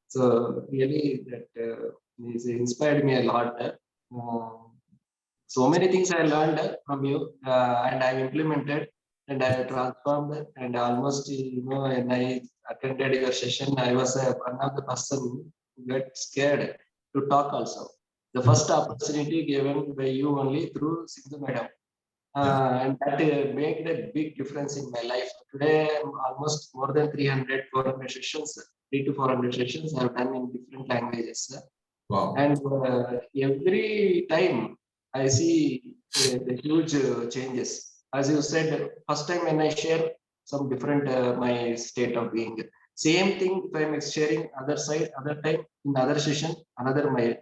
So really that is inspired me a lot. So many things I learned from you and I implemented and I transformed and almost, when I attended your session, I was one of the person who got scared to talk also. The first opportunity given by you only through Sindhu Madam. And that made a big difference in my life. Today, I'm almost more than 300, 400 sessions, 300 to 400 sessions I've done in different languages. Wow. And every time I see the huge changes. As you said, first time when I share some different my state of being, same thing if I'm sharing other side, other time in other session, another my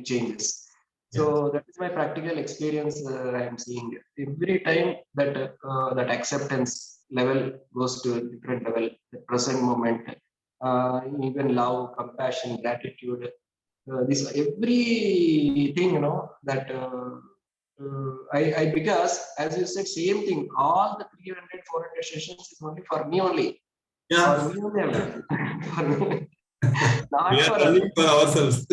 changes. So that is my practical experience. I am seeing every time that that acceptance level goes to a different level. The present moment, even love, compassion, gratitude. This everything that I because as you said, same thing. All the 300, 400 sessions is only for me only. Yeah. For me only. For me. Not We are for running for ourselves.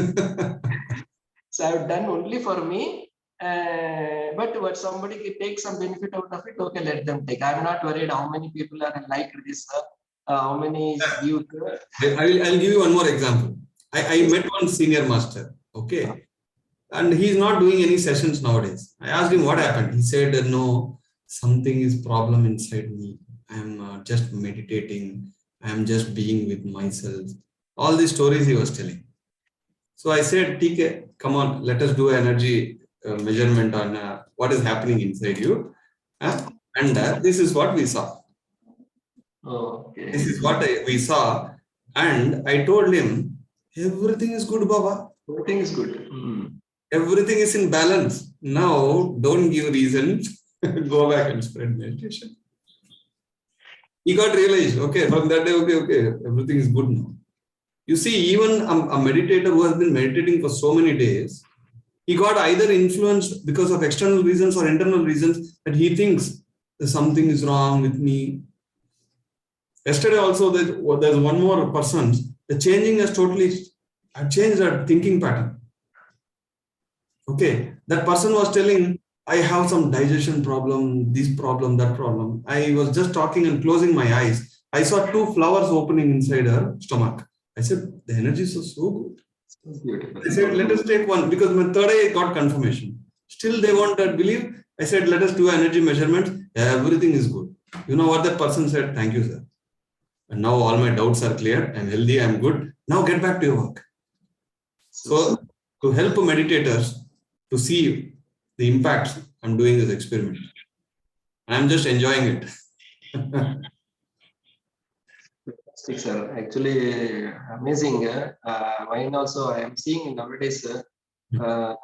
So I've done only for me. But what somebody can take some benefit out of it, okay, let them take. I'm not worried how many people are like this, how many views. I'll give you one more example. I met one senior master, okay, and he's not doing any sessions nowadays. I asked him what happened. He said, no, something is problem inside me. I'm just meditating. I'm just being with myself. All these stories he was telling. So I said, TK, come on, let us do energy measurement on what is happening inside you. And this is what we saw. Okay. This is what we saw. And I told him, everything is good, Baba. Everything is good. Everything is in balance. Now, don't give reasons. Go back and spread meditation. He got realized, okay, from that day, okay, everything is good now. You see, even a meditator who has been meditating for so many days, he got either influenced because of external reasons or internal reasons that he thinks that something is wrong with me. Yesterday also, there's one more person. The changing has totally changed our thinking pattern. Okay, that person was telling, I have some digestion problem, this problem, that problem. I was just talking and closing my eyes. I saw 2 flowers opening inside her stomach. I said, the energies are so good. So beautiful. I said, let us take one, because my third eye got confirmation. Still they won't believe. I said, let us do energy measurements. Everything is good. You know what that person said? Thank you, sir. And now all my doubts are clear. I'm healthy. I'm good. Now get back to your work. So to help meditators to see the impacts, I'm doing this experiment. I'm just enjoying it. Fantastic, sir. Actually, amazing. Mine also, I am seeing nowadays. Now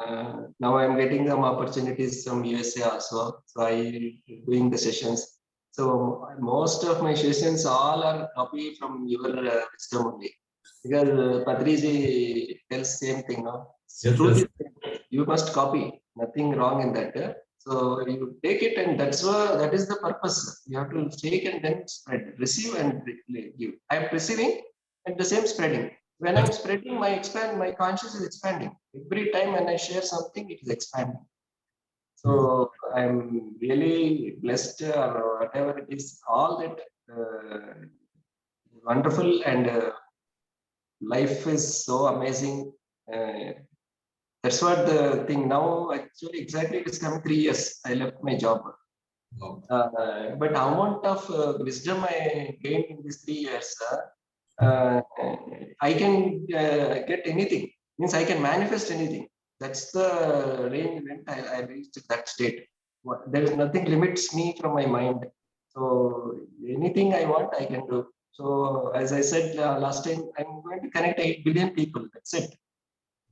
I am getting some opportunities from USA also. So I doing the sessions. So most of my sessions all are copy from your wisdom only. Because Patriji tells same thing. No? Yes, Truth yes. is, you must copy. Nothing wrong in that. So you take it, and that is the purpose. You have to take and then spread, receive and give. I am receiving and the same spreading. When I'm spreading, my conscious is expanding. Every time when I share something, it is expanding. So I'm really blessed, or whatever it is, all that wonderful, and life is so amazing. That's what the thing now. Actually, exactly, it is come 3 years. I left my job. Wow. But amount of wisdom I gained in these 3 years, I can get anything. Means I can manifest anything. That's the range when I reached that state. There is nothing limits me from my mind. So anything I want, I can do. So as I said last time, I'm going to connect 8 billion people. That's it.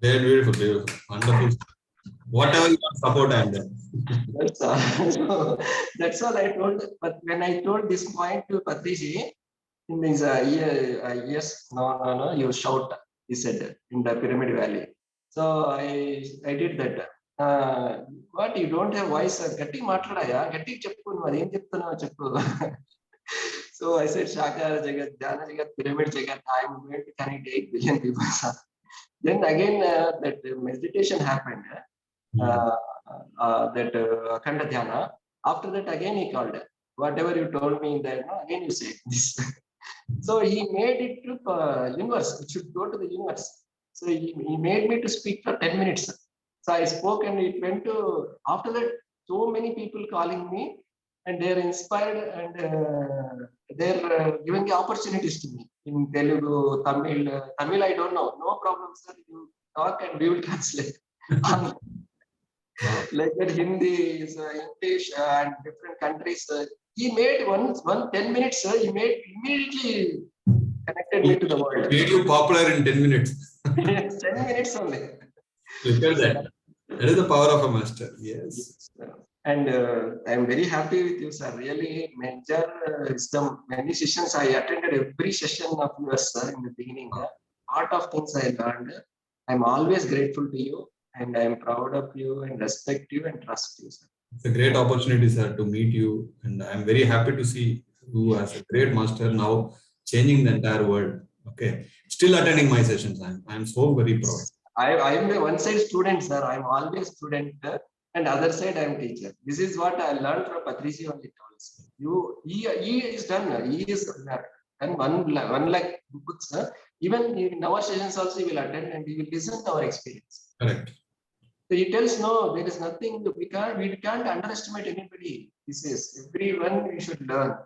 Very beautiful, beautiful. Wonderful. Whatever you want support, I'm there. So that's all I told. But when I told this point to Patriji, he means, yes, no, you shout, he said, in the Pyramid Valley. So I did that. What, you don't have voice? Gatti matladaya, gatti cheppu, nu adem cheptunnavu cheppu. So I said, Shakara Jagat, Dhyana Jagat, Pyramid Jagat, I'm going to connect 8 billion people. Then again, that meditation happened. That Akhanda Dhyana. After that, again he called. Whatever you told me there, no, again you say this. So he made it to universe. It should go to the universe. So he made me to speak for 10 minutes. So I spoke, and it went to, after that, so many people calling me, and they're inspired, and they're giving the opportunities to me in Telugu, Tamil. Tamil, I don't know. No problem, sir. You talk and we will translate. Like that, Hindi, English, and different countries. He made one 10 minutes. He made immediately connected me to the world. Made you popular in 10 minutes. Yes, 10 minutes only. Look at that. That is the power of a master. Yes. And I'm very happy with you, sir. Really, major wisdom. Many sessions I attended, every session of yours, sir, in the beginning. Lot of things I learned. I'm always grateful to you, and I'm proud of you, and respect you, and trust you, sir. It's a great opportunity, sir, to meet you. And I'm very happy to see you as a great master now changing the entire world. Okay. Still attending my sessions. I'm so very proud. I am a one-side student, sir. I'm always student, and other side I'm teacher. This is what I learned from Patrici only told. He is done. He is done one lakh books. Even in our sessions also he will attend, and he will listen to our experience. Correct. So he tells, no, there is nothing. We can't underestimate anybody. He says everyone we should learn.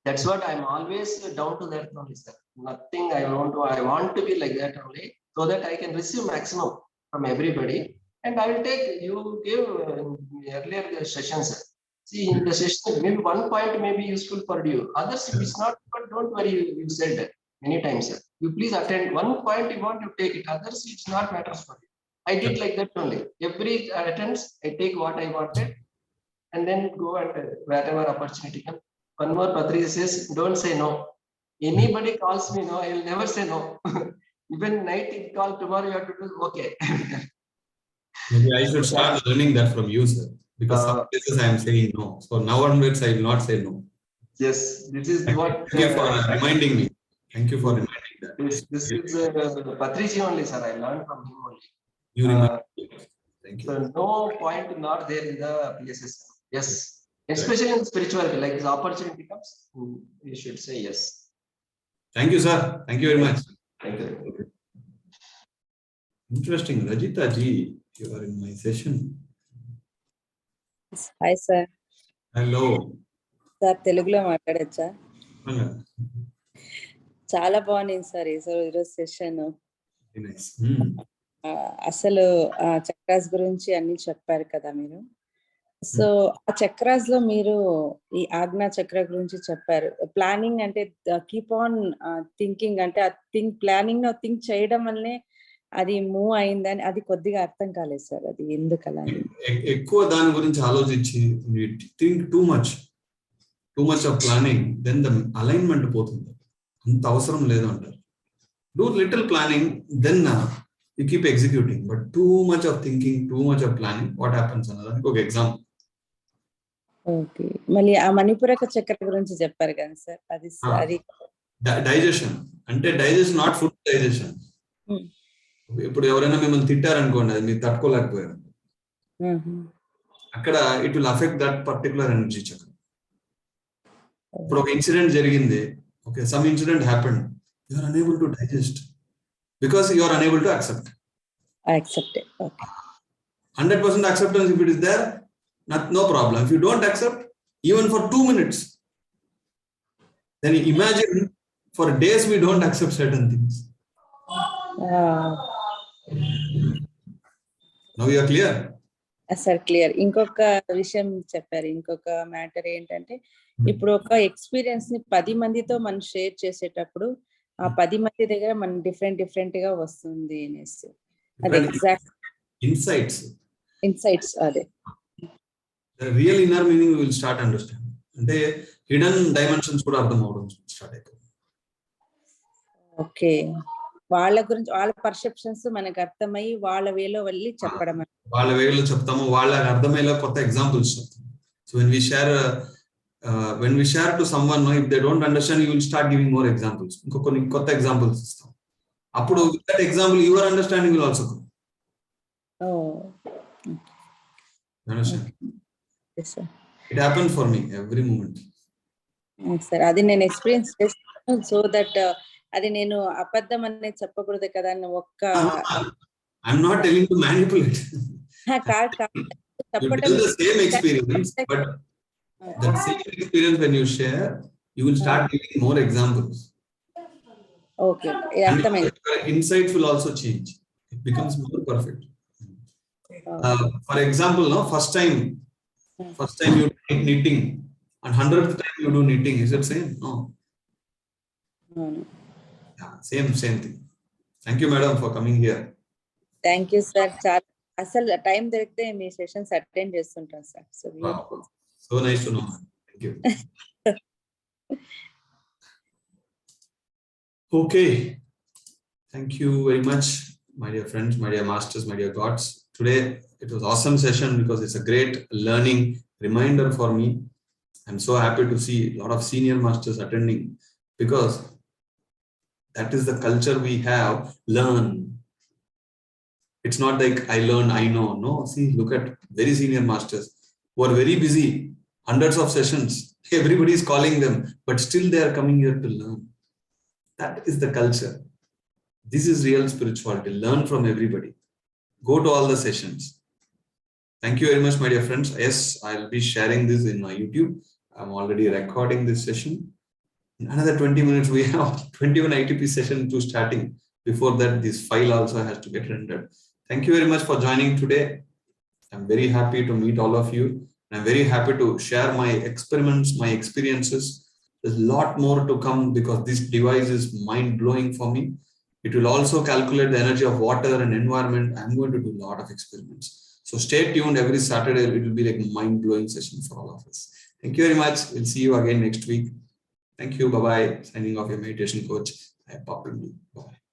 That's what I'm always down to that only, sir. Nothing I want to be like that only, so that I can receive maximum from everybody. And I will take, you give earlier sessions. See, in the session, maybe one point may be useful for you. Others, if it's not, but don't worry, you said many times. You please attend one point you want to take it. Others, it's not matters for you. I did like that only. Every attendance, I take what I wanted and then go and whatever opportunity comes. One more Patricia says, don't say no. Anybody calls me no, I will never say no. Even night it call, tomorrow you have to do, okay. Maybe I should start learning that from you, sir. Because some places I am saying no. So now onwards I will not say no. Yes, this is what. Thank you for reminding me. Thank you for reminding that. This is Patricia only, sir. I learned from him only. You remind me. Thank you. So no point not there in the PSS. Yes, especially in spirituality, like this opportunity comes, you should say yes. Thank you, sir. Thank you very much. Thank you. Interesting. Rajita ji, you are in my session. Hi, sir. Hello. Sir తెలుగులో మాట్లాడచ్చా? Hello. చాలా బాగుంది sir ఈరోజు session. Nice. అసలు chakras గురించి అన్ని చెప్పారు కదా మీరు. సో ఆ చక్రాస్ లో మీరు ఈ ఆజ్ఞా చక్ర గురించి చెప్పారు. ప్లానింగ్ అంటే కీప్ ఆన్ థింకింగ్, అంటే ఆ ప్లానింగ్ థింక్ చేయడం వల్లనే అది మూవ్ అయిందని అది కొద్దిగా అర్థం కాలేదు సార్. అది ఎందుకు అలా? ఎక్కువ దాని గురించి ఆలోచించి think too much of planning, then the alignment పోతుంది. అంత అవసరం లేదు అంటారు. Do little planning, then you keep executing. But too much of thinking, too much of planning, what happens అన్నదానికి ఒక ఎగ్జాంపుల్. ఓకే, మళ్ళీ ఆ మణిపురక చక్ర గురించి చెప్పారు కదా సార్. అది డైజెషన్ అంటే డైజెషన్, నాట్ ఫుడ్ డైజెషన్. ఇప్పుడు ఎవరైనా మిమ్మల్ని తిట్టారనుకోండి, అది మీరు తట్టుకోలేకపోయారు, అక్కడ it will affect that particular energy chakra. ఇప్పుడు ఒక ఇన్సిడెంట్ జరిగింది, okay, some incident happened, you are unable to digest because you are unable to accept. 100% acceptance if it is there, no problem. If you don't accept even for 2 minutes, then imagine for days we don't accept certain things. Now you are clear? Sir clear. ఇంకొక విషయం చెప్పారు, ఇంకొక matter ఏంటంటే, ఇప్పుడు ఒక experience ని 10 మందితో మనం షేర్ చేసేటప్పుడు ఆ 10 మంది దగ్గర మనం డిఫరెంట్ గా వస్తుంది అనేసి. అది ఎగ్జాక్ట్ ఇన్సైట్స్. అదే the real inner meaning we will start understand. అంటే హిడెన్ డైమెన్షన్స్ కూడా అర్థం అవడం స్టార్ట్ అవుతుంది. ఓకే, వాళ్ళ గురించి వాళ్ళ పర్సెప్షన్స్ మనకు అర్థమై వాళ్ళ వేలో వెళ్ళి చెప్పడం, వాళ్ళ వేలో చెప్తాము, వాళ్ళకి అర్థమయ్యేలా కొత్త ఎగ్జాంపుల్స్ చెప్తాము. So when we share to someone, if they don't understand, you will start giving more examples. కొన్ని కొత్త ఎగ్జాంపుల్స్ ఇస్తాం. అప్పుడు that example your understanding will also come. Understand? Yes, sir. It happens for me every moment. Sir, అది నేను experience చేస్తాను. So that అది నేను అబద్ధం అనేది చెప్పకూడదు కదా అని ఒక్క. I'm not telling to manipulate. చెప్పడం the same experience, but that same experience when you share, you will start giving more examples. Okay, insights will also change. It becomes more perfect. For example, first time you do knitting and 100th time you do knitting, is it same? No. Yeah, same thing. Thank you, madam, for coming here. Thank you, sir. అసలు time దొరికితే మీ sessions attend చేస్తుంటాం sir. So beautiful. So nice to know. Thank you. Okay. Thank you very much, my dear friends, my dear masters, my dear gods. Today it was awesome session because it's a great learning reminder for me. I'm so happy to see a lot of senior masters attending, because that is the culture we have. Learn. It's not like I learn, I know. No, see, look at very senior masters who are very busy, hundreds of sessions. Everybody is calling them, but still they are coming here to learn. That is the culture. This is real spirituality. Learn from everybody. Go to all the sessions. Thank you very much, my dear friends. Yes, I'll be sharing this in my YouTube. I'm already recording this session. In another 20 minutes, we have 21 ITP session to starting. Before that, this file also has to get rendered. Thank you very much for joining today. I'm very happy to meet all of you. I'm very happy to share my experiments, my experiences. There's a lot more to come because this device is mind-blowing for me. It will also calculate the energy of water and environment. I'm going to do a lot of experiments. So stay tuned every Saturday. It will be like a mind-blowing session for all of us. Thank you very much. We'll see you again next week. Thank you. Bye-bye. Signing off, your meditation coach, Ayyappa, Pindi. Bye.